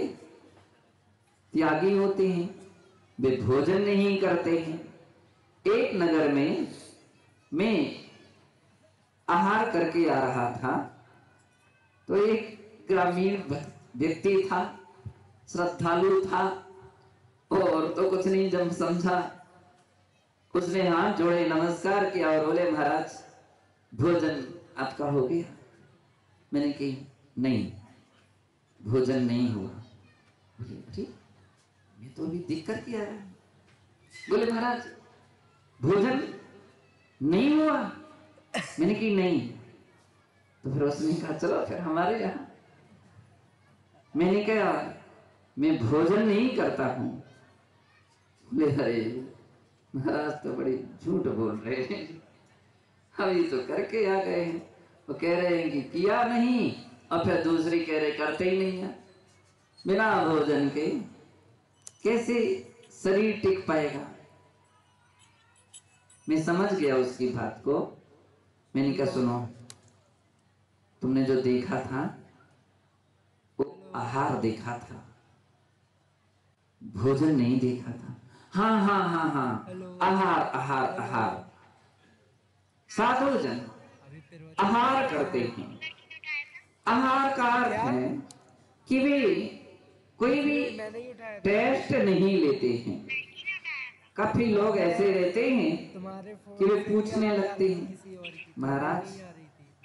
त्यागी होते हैं, वे भोजन नहीं करते हैं। एक नगर में मैं आहार करके आ रहा था तो एक ग्रामीण व्यक्ति था, श्रद्धालु था, और तो कुछ नहीं जब समझा, उसने हाथ जोड़े, नमस्कार किया और बोले महाराज भोजन आपका हो गया? मैंने कही नहीं, भोजन नहीं हुआ। बोले ठीक, मैं तो अभी देख कर किया रहा। बोले महाराज भोजन नहीं हुआ? मैंने कही नहीं। तो फिर उसने कहा चलो फिर हमारे यहाँ। मैंने कहा मैं भोजन नहीं करता हूं। बोले अरे महाराज तो बड़ी झूठ बोल रहे हैं, अभी तो करके आ गए हैं। वो कह रहे हैं कि किया नहीं, और फिर दूसरी कह रहे करते ही नहीं है। बिना भोजन के कैसे शरीर टिक पाएगा? मैं समझ गया उसकी बात को। मैंने कहा सुनो, तुमने जो देखा था वो आहार देखा था, भोजन नहीं देखा था। हाँ हाँ हाँ हाँ, आहार आहार आहार। साधु जन आहार करते हैं। आहार का अर्थ है कि वे कोई भी टेस्ट नहीं लेते हैं। काफी लोग ऐसे रहते हैं कि वे पूछने लगते हैं, महाराज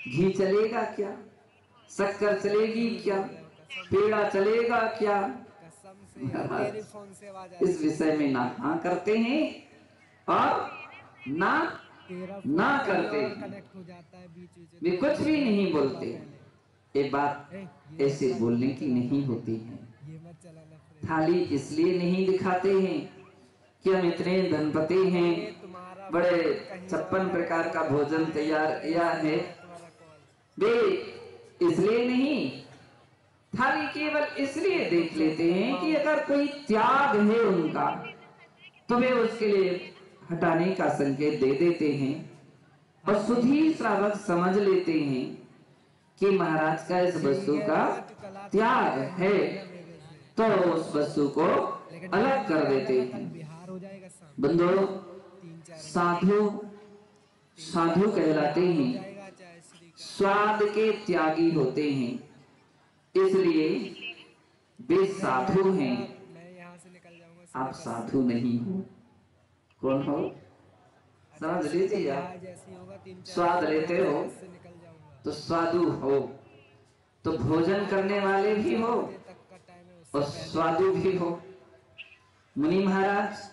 घी चलेगा क्या, शक्कर चलेगी क्या, पेड़ा चलेगा क्या? महाराज इस विषय में ना हाँ करते हैं और ना करते हैं। वे कुछ भी नहीं बोलते। ये बात ऐसे बोलने की नहीं होती है। थाली इसलिए नहीं दिखाते हैं कि हम इतने धनपति हैं, बड़े 56 प्रकार का भोजन तैयार किया है। वे इसलिए नहीं, थाली केवल इसलिए देख लेते हैं कि अगर कोई त्याग है उनका तो वे उसके लिए हटाने का संकेत दे देते हैं। और सुधी श्रावक समझ लेते हैं कि महाराज का इस वस्तु का त्याग है, तो उस वस्तु को अलग कर देते हैं। बंधुओं, साधु कहलाते हैं, स्वाद के त्यागी होते हैं, इसलिए वे साधु हैं। आप साधु नहीं हो। कौन हो? समझ लीजिए। आप स्वाद लेते हो तो साधु हो, तो भोजन करने वाले भी हो और साधु भी हो। मुनि महाराज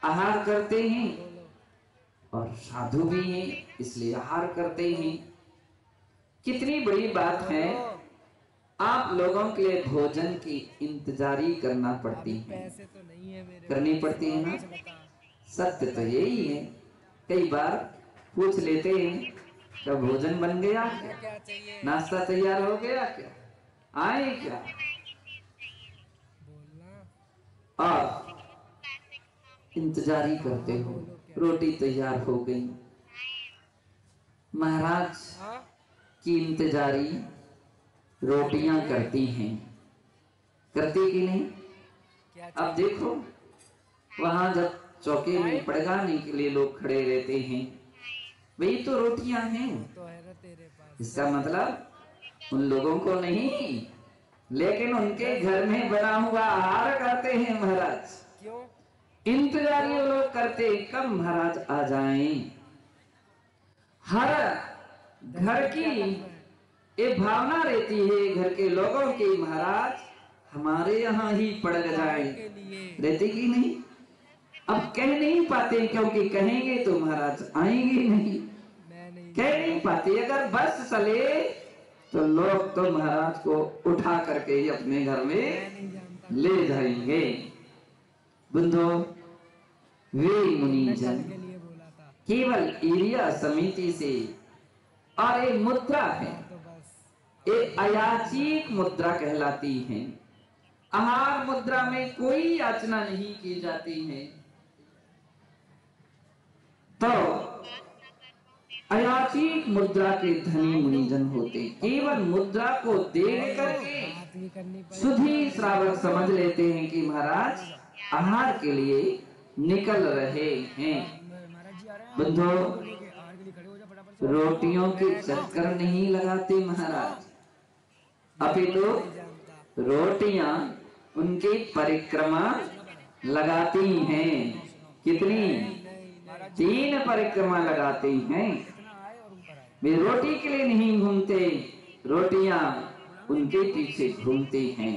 आहार करते हैं और साधु भी हैं, इसलिए आहार करते हैं। कितनी बड़ी बात है। आप लोगों के लिए भोजन की इंतजारी करना पड़ती है, करनी पड़ती है ना। सत्य तो यही है। कई बार पूछ लेते हैं, क्या भोजन बन गया क्या, नाश्ता तैयार हो गया क्या, आए क्या, और इंतजारी करते हो, रोटी तैयार हो गई। महाराज की इंतजारी रोटियां करती हैं, करती कि नहीं? अब देखो, वहां जब चौके में पड़गाने के लिए लोग खड़े रहते हैं, वही तो रोटियां हैं। इसका मतलब उन लोगों को नहीं, लेकिन उनके घर में बना हुआ आहार करते हैं महाराज। क्यों? इंतजारी वो लोग करते कब महाराज आ जाएं। हर घर की ये भावना रहती है, घर के लोगों की, महाराज हमारे यहाँ ही पड़ जाए, रहती कि नहीं? अब कह नहीं पाते, क्योंकि कहेंगे तो महाराज आएंगे नहीं, कह नहीं पाते। अगर बस चले तो लोग तो महाराज को उठा करके ही अपने घर में ले जाएंगे। बंधो, वे मुनिजन केवल एरिया समिति से, और एक मुद्रा है, एक अयाचिक मुद्रा कहलाती है। आहार मुद्रा में कोई याचना नहीं की जाती है। तो अयाचिक मुद्रा के धनी मुनिजन होते, केवल मुद्रा को देख करके सुधी श्रावक समझ लेते हैं कि महाराज आहार के लिए निकल रहे हैं। बंधो, रोटियों के चक्कर नहीं लगाते महाराज, अभी तो रोटियां उनकी परिक्रमा लगाती हैं। कितनी? 3 परिक्रमा लगाती हैं। वे रोटी के लिए नहीं घूमते, रोटियां उनके पीछे घूमती हैं।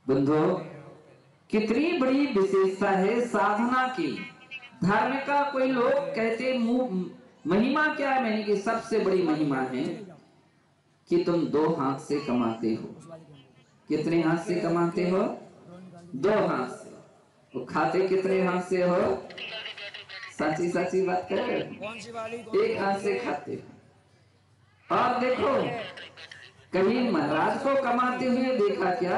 बंधो, कितनी बड़ी विशेषता है साधना की। धर्म का कोई लोग कहते महिमा क्या है? मैंने कि सबसे बड़ी महिमा है कि तुम 2 हाथ से कमाते हो। कितने हाथ से कमाते हो? 2 हाथ से। वो खाते कितने हाथ से हो? साची साची बात कर रहे हो। कौन सी वाली एक हाथ से खाते हो। और देखो कभी महाराज को कमाते हुए देखा क्या?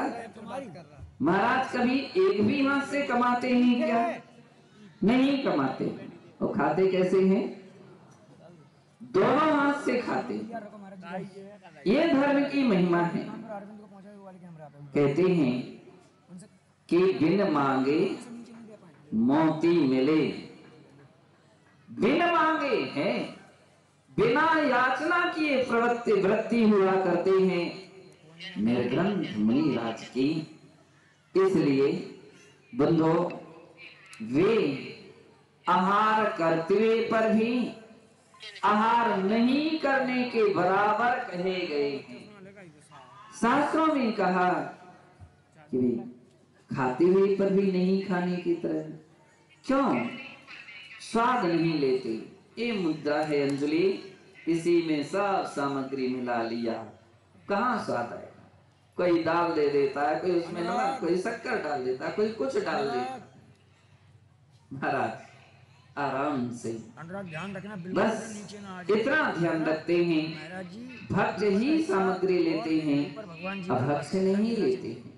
महाराज कभी एक भी हाथ से कमाते हैं क्या? नहीं कमाते। और खाते कैसे हैं? दोनों हाथ से खाते। ये धर्म की महिमा है। कहते हैं कि बिन मांगे मोती मिले। बिन मांगे है, बिना याचना किए वृत्ति हुआ करते हैं निर्ग्रंथ मुनिराज की। इसलिए बंधो वे आहार करते पर भी आहार नहीं करने के बराबर कहे गए हैं। शास्त्रों में कहा कि खाते हुए पर भी नहीं खाने की तरह। क्यों? स्वाद नहीं लेते। ये मुद्रा है अंजलि, इसी में सब सामग्री मिला लिया, कहाँ स्वाद आएगा? कोई दाल दे देता है, कोई उसमें नमक, कोई शक्कर डाल देता है, कोई कुछ डाल देता। महाराज आराम से ध्यान रखना, बस इतना ध्यान रखते हैं, भक्त ही सामग्री लेते हैं, अभक्त से नहीं लेते हैं।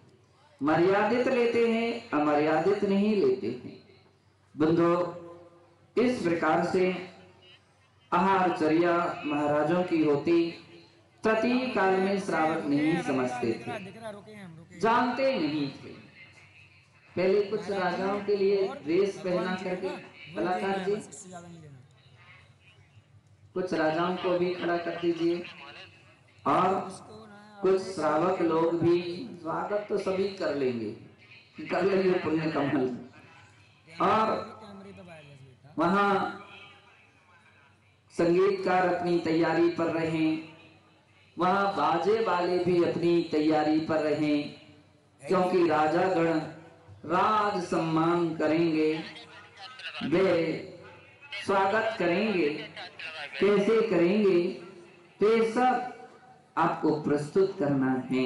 मर्यादित लेते हैं, अमर्यादित नहीं लेते हैं। बंधो इस प्रकार से आहारचर्या महाराजों की होती। प्रति काल में श्रावक नहीं समझते थे, जानते नहीं थे। पहले कुछ राजाओं के लिए ड्रेस पहना करके कलाकार जी, कुछ राजाओं को भी खड़ा कर दीजिए। और कुछ श्रावक लोग भी, स्वागत तो सभी कर लेंगे पुण्य कमल। और वहां संगीतकार अपनी तैयारी पर रहे, वहां बाजे वाले भी अपनी तैयारी पर रहे, क्योंकि राजागण राज सम्मान करेंगे, वे स्वागत करेंगे। कैसे करेंगे? तो सब आपको प्रस्तुत करना है।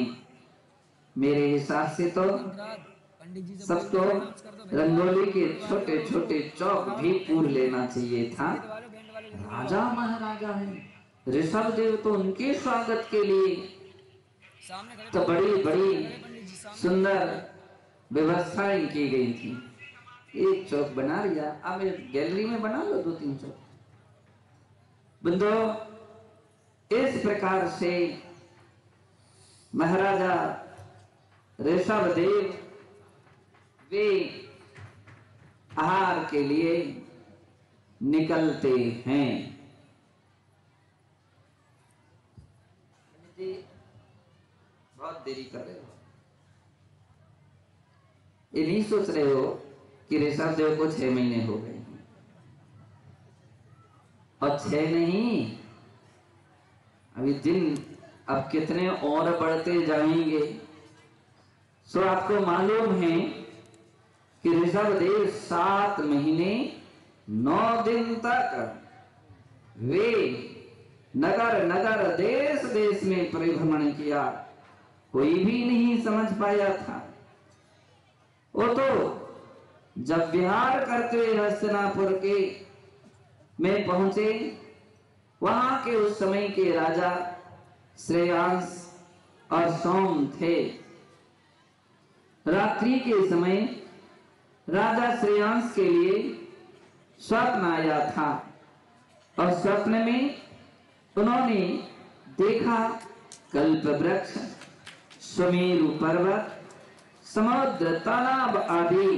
मेरे हिसाब से तो सबको रंगोली के छोटे छोटे चौक भी पूर लेना चाहिए था। राजा महाराजा है, ऋषभ देव, तो उनके स्वागत के लिए तो बड़ी बड़ी सुंदर व्यवस्थाएं की गई थी। एक चौक बना लिया, अब गैलरी में बना लो 2-3 चौक। बंधो इस प्रकार से महाराजा ऋषभ देव वे आहार के लिए निकलते हैं। बहुत देरी कर रहे हो, ये नहीं सोच रहे हो कि ऋषभ देव को 6 महीने हो गए, और 6 नहीं, अभी दिन अब कितने और बढ़ते जाएंगे। सो आपको मालूम है कि ऋषभ देव 7 महीने 9 दिन तक वे नगर नगर देश देश में परिभ्रमण किया, कोई भी नहीं समझ पाया था। वो तो जब विहार करते हुए हस्तिनापुर के में पहुंचे, वहां के उस समय के राजा श्रेयांस और सोम थे। रात्रि के समय राजा श्रेयांस के लिए स्वप्न आया था, और स्वप्न में उन्होंने देखा कल्प वृक्ष, सुमेरु पर्वत, समुद्र, तालाब आदि।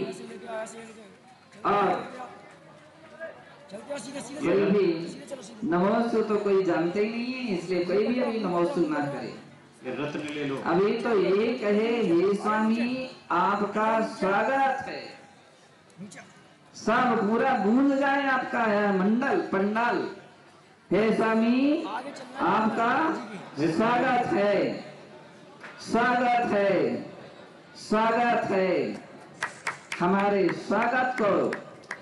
और कोई भी नमोस्तु तो कोई जानते ही नहीं है, इसलिए कोई भी अभी नमोस्तु ना करे। रत्न ले लो। अभी तो ये कहे, हे स्वामी आपका स्वागत है, सब पूरा गूंज जाए आपका है मंडल पंडाल। हे स्वामी आपका स्वागत है, स्वागत है, स्वागत है, हमारे स्वागत को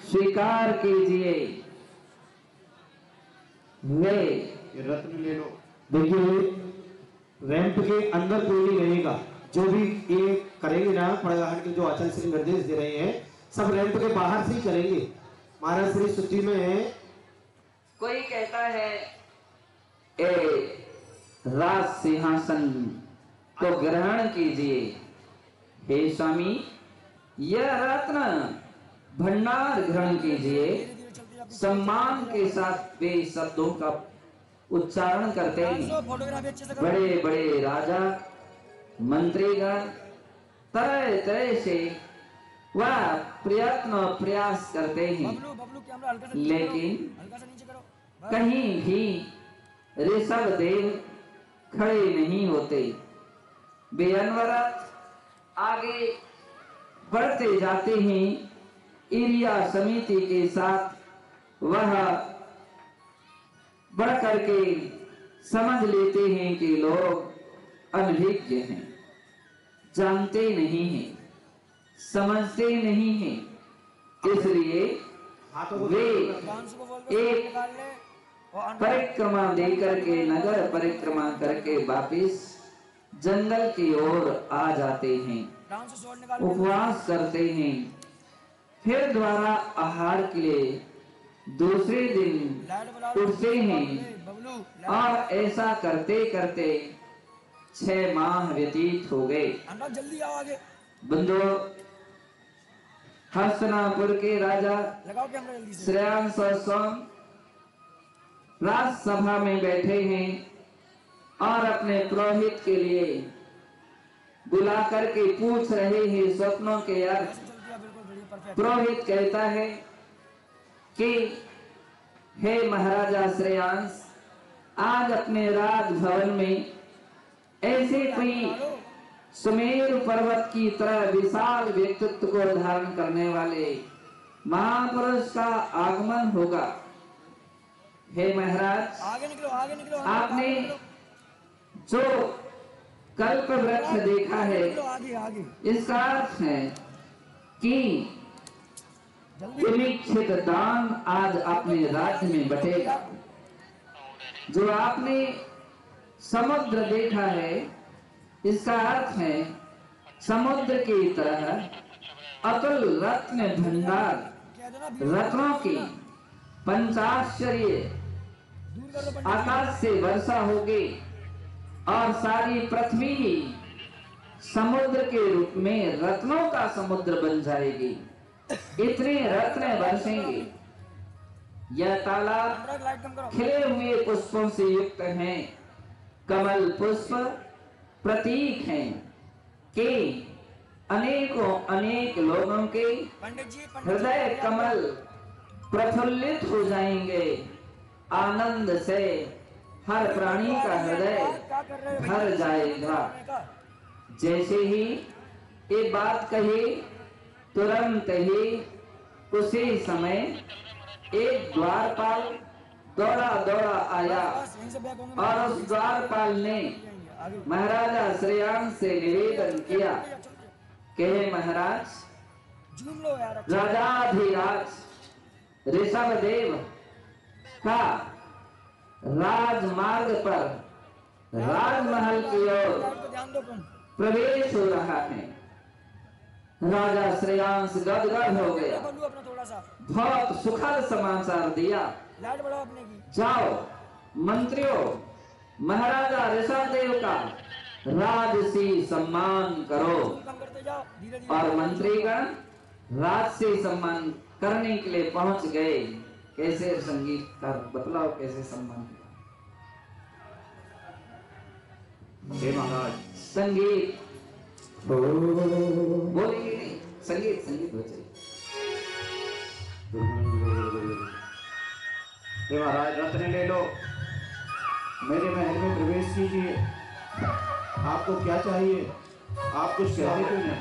स्वीकार कीजिए। वे रत्न ले लो। देखिए रैंप के अंदर कोई नहीं रहेगा, जो भी ये करेंगे ना पड़ाघाट के जो आचार्य श्री निर्देश दे रहे हैं, सब रैंप के बाहर से ही करेंगे। महाराज श्री सुट्टी में कोई कहता है ए राज सिंहासन को ग्रहण कीजिए। हे स्वामी, यह रत्न भंडार ग्रहण कीजिए। सम्मान के साथ वे शब्दों का उच्चारण करते हैं। बड़े बड़े राजा मंत्रीगण तरह तरह से वह प्रयास करते हैं, लेकिन कहीं भी ऋषभ देव खड़े नहीं होते। वे अनवरत आगे बढ़ते जाते हैं। एरिया समिति के साथ वह बढ़ करके समझ लेते हैं कि लोग अनभिज्ञ हैं, जानते नहीं हैं, समझते नहीं हैं। इसलिए वे एक परिक्रमा देकर के नगर परिक्रमा करके वापिस जंगल की ओर आ जाते हैं, उपवास करते हैं, फिर दोबारा आहार के लिए दूसरे दिन उठते हैं और ऐसा करते करते 6 माह व्यतीत हो गए। बंधु, हस्तिनापुर के राजा श्रेयांश और सोम राजसभा में बैठे हैं और अपने पुरोहित के लिए बुला करके पूछ रहे हैं स्वप्नों के अर्थ। पुरोहित कहता है कि हे महाराजा श्रेयांश, आज अपने राजभवन में ऐसे कोई सुमेरु पर्वत की तरह विशाल व्यक्तित्व को धारण करने वाले महापुरुष का आगमन होगा। हे महाराज, आगे निकलो, आपने जो कल्प वृक्ष देखा है, आगे। इसका अर्थ है कि उल्लिखित दान आज अपने राज्य में बटेगा। जो आपने समुद्र देखा है, इसका अर्थ है समुद्र की तरह अतुल रत्न भंडार, रत्नों की पंचाश्चर्य आकाश से वर्षा होगी और सारी पृथ्वी ही समुद्र के रूप में रत्नों का समुद्र बन जाएगी। इतने रत्न बरसेंगे। यह तालाब खिले हुए पुष्पों से युक्त है। कमल पुष्प प्रतीक हैं कि अनेकों अनेक लोगों के हृदय कमल प्रफुल्लित हो जाएंगे। आनंद से हर प्राणी का हृदय भर जाएगा। जैसे ही ये बात कही, तुरंत ही उसी समय एक द्वारपाल दौड़ा दौड़ा आया और उस द्वारपाल ने महाराजा श्रेयांश से निवेदन किया कि हे महाराज, राजाधिराज ऋषभ देव का राजमार्ग पर राजमहल की ओर प्रवेश हो रहा है। राजा श्रेयांश गदगद हो गया, बहुत सुखद समाचार दिया। जाओ मंत्रियों, महाराजा ऋषभ देव का राजसी सम्मान करो। और मंत्रीगण राजसी सम्मान करने के लिए पहुंच गए। कैसे संगीत का बतलाओ, कैसे सम्मान किया? हे महाराज, संगीत बोलेंगे नहीं, संगीत संगीत बचे। हे महाराज, रत्न ले लो, मेरे महल में प्रवेश कीजिए। आपको क्या चाहिए? आप कुछ कहते क्यों नहीं?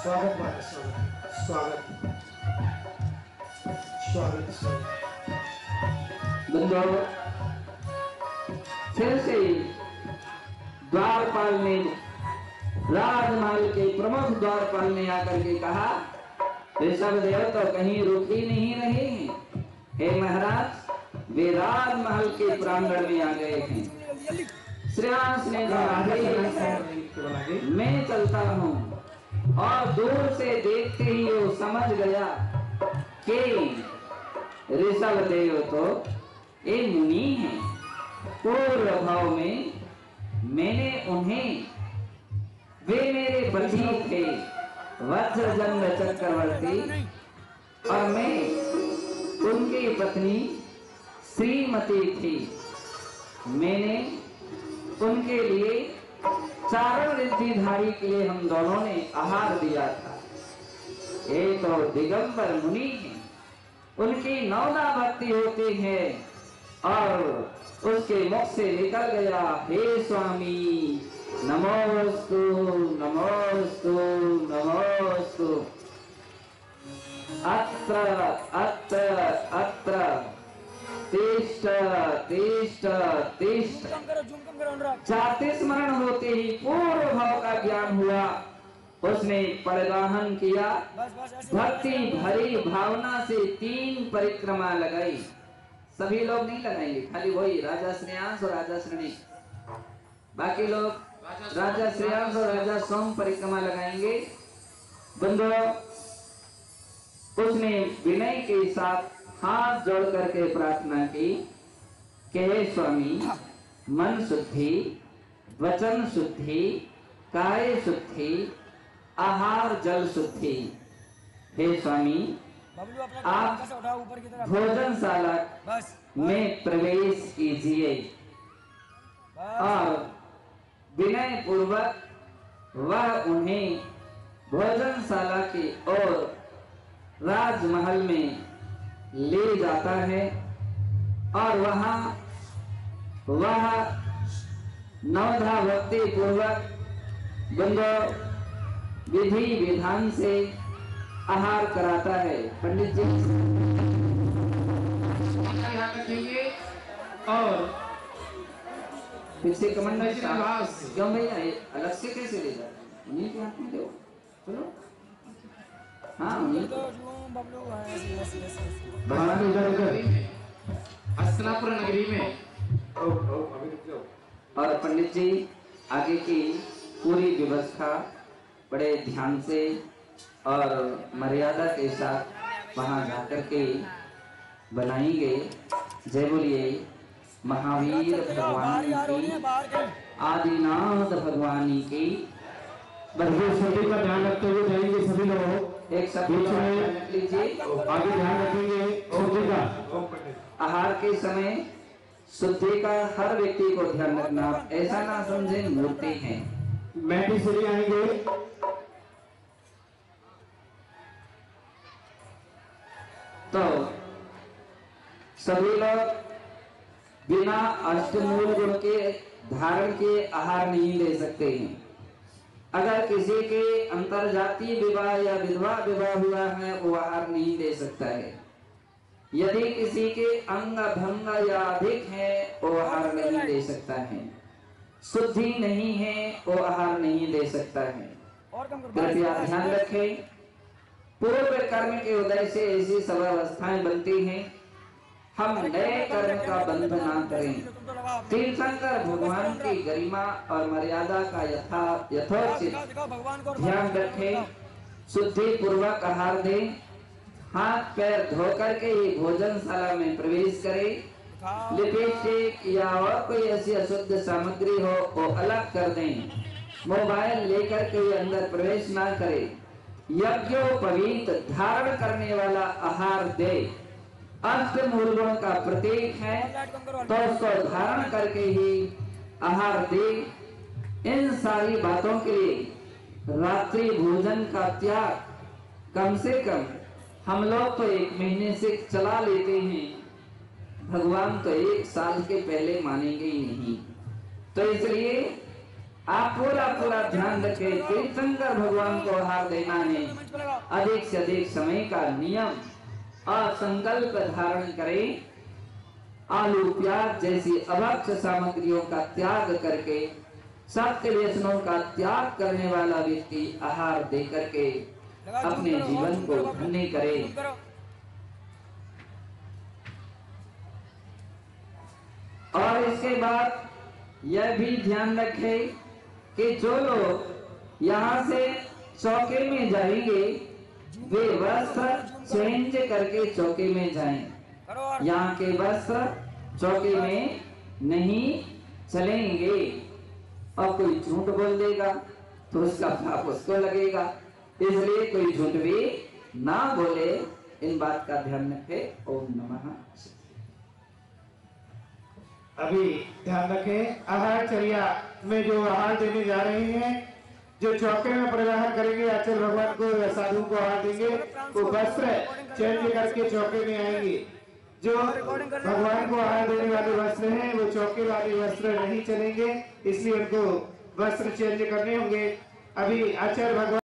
स्वागत महाराज, स्वागत स्वागत स्वागत। बंधुओं, फिर से द्वारपाल ने, राजमहल के प्रमुख द्वारपाल ने आकर के कहा, ऋषभ देव तो कहीं रुक ही नहीं रहे हैं। हे महाराज, वे राजमहल के प्रांगण में आ गए हैं। श्रेयांश ने कहा, मैं चलता हूँ। और दूर से देखते ही वो समझ गया के ऋषभ देव तो ये मुनि हैं। पूर्व भाव में मैंने उन्हें, वे मेरे पति थे वज्रजंग चक्रवर्ती और मैं उनकी पत्नी श्रीमती थी। मैंने उनके लिए चारण रिद्धिधारी के लिए हम दोनों ने आहार दिया था। ये तो दिगंबर मुनि हैं, उनकी नवदा भक्ति होती है और उसके मुख से निकल गया, हे स्वामी नमोस्तु नमोस्तु नमोस्तु। अत्र अत्र अत्र तिष्ठ तिष्ठ तिष्ठ। जाते स्मरण होते ही पूर्व भाव का ज्ञान हुआ। उसने परिवहन किया, भक्ति भरी भावना से 3 परिक्रमा लगाई। सभी लोग नहीं लगाएंगे, खाली वही राजा श्रेयांश और राजा श्रेणी, बाकी लोग राजा श्रेयांश और राजा सोम परिक्रमा लगाएंगे। बंधुओं, उसने विनय के साथ हाथ जोड़ करके प्रार्थना की कि हे स्वामी, मन शुद्धि, वचन शुद्धि, काय शुद्धि, आहार जल शुद्धि। हे स्वामी, आप भोजनशाला में प्रवेश कीजिए और विनय पूर्वक वह उन्हें भोजनशाला की ओर राजमहल में ले जाता है और वहां वह नवधा भक्ति पूर्वक बंदो विधि विधान से आहार कराता है। पंडित जी ध्यान रखेंगे और पीछे कमंडल क्यों भैया, अलग से कैसे ले जाते हैं? उन्हीं के हाथ में दो, चलो। हाँ, हस्तिनापुर नगरी में। और पंडित जी आगे की पूरी व्यवस्था बड़े ध्यान से और मर्यादा के साथ वहां जाकर के बनाएंगे। जय बोलिए महावीर भगवान की, आदिनाथ भगवान की। छोटे का ध्यान रखते हुए जाएंगे सभी लोग। एक सब लीजिए, आगे ध्यान रखेंगे शुद्धि का। आहार के समय शुद्धि का हर व्यक्ति को ध्यान रखना। ऐसा ना समझे मूर्ति है। मैटी से आएंगे। तो सभी लोग बिना अष्टमूल गुण के धारण के आहार नहीं ले सकते हैं। अगर किसी के अंतरजातीय विवाह या विधवा विवाह हुआ है, वो आहार नहीं ले सकता है। यदि किसी के अंग भंग या अधिक है, वो आहार नहीं ले सकता है। शुद्धि नहीं है, वो आहार नहीं ले सकता है। कृपया ध्यान रखें, पूर्व कर्म के उदय से ऐसी सब अवस्थाएं बनती हैं। हम नए कर्म का बंध ना करें। तीर्थंकर भगवान की गरिमा और मर्यादा का यथोचित ध्यान रखें। शुद्धि पूर्वक आहार दें। हाथ पैर धोकर के ही भोजनशाला में प्रवेश करें। लिपस्टिक या और कोई ऐसी अशुद्ध सामग्री हो वो अलग कर दें। मोबाइल लेकर के अंदर प्रवेश ना करें। यज्ञोपवीत धारण करने वाला आहार दे। अष्टमूल गुण का प्रतीक है, तो उसको धारण करके ही आहार दे। इन सारी बातों के लिए रात्रि भोजन का त्याग कम से कम हम लोग तो 1 महीने से चला लेते हैं, भगवान तो 1 साल के पहले मानेंगे ही नहीं। तो इसलिए आप पूरा ध्यान रखें। तीर्थंकर भगवान को आहार देना है। अधिक से अधिक समय का नियम और संकल्प धारण करें। आलू प्याज जैसी अभक्ष्य सामग्रियों का त्याग करके सत्य व्यसनों का त्याग करने वाला व्यक्ति आहार दे करके अपने जीवन को धन्य करे। और इसके बाद यह भी ध्यान रखें कि जो लोग यहाँ से चौके में जाएंगे वे वस्त्र चेंज करके चौके में जाएं। करो और यहाँ के वस्त्र चौके में नहीं चलेंगे। और कोई झूठ बोल देगा तो उसका पाप उसको लगेगा, इसलिए कोई झूठ भी ना बोले। इन बात का ध्यान रखें। ओम नमः। अभी ध्यान रखें, आहारचर्या में जो आहार देने जा रहे हैं, जो चौके में प्रवाह करेंगे आचार्य भगवान को या साधु को आहार देंगे, वो वस्त्र चेंज करके चौके में आएंगे। जो भगवान को आहार देने वाले वस्त्र हैं वो चौके वाले वस्त्र नहीं चलेंगे, इसलिए उनको वस्त्र चेंज करने होंगे। अभी आचार्य भगवान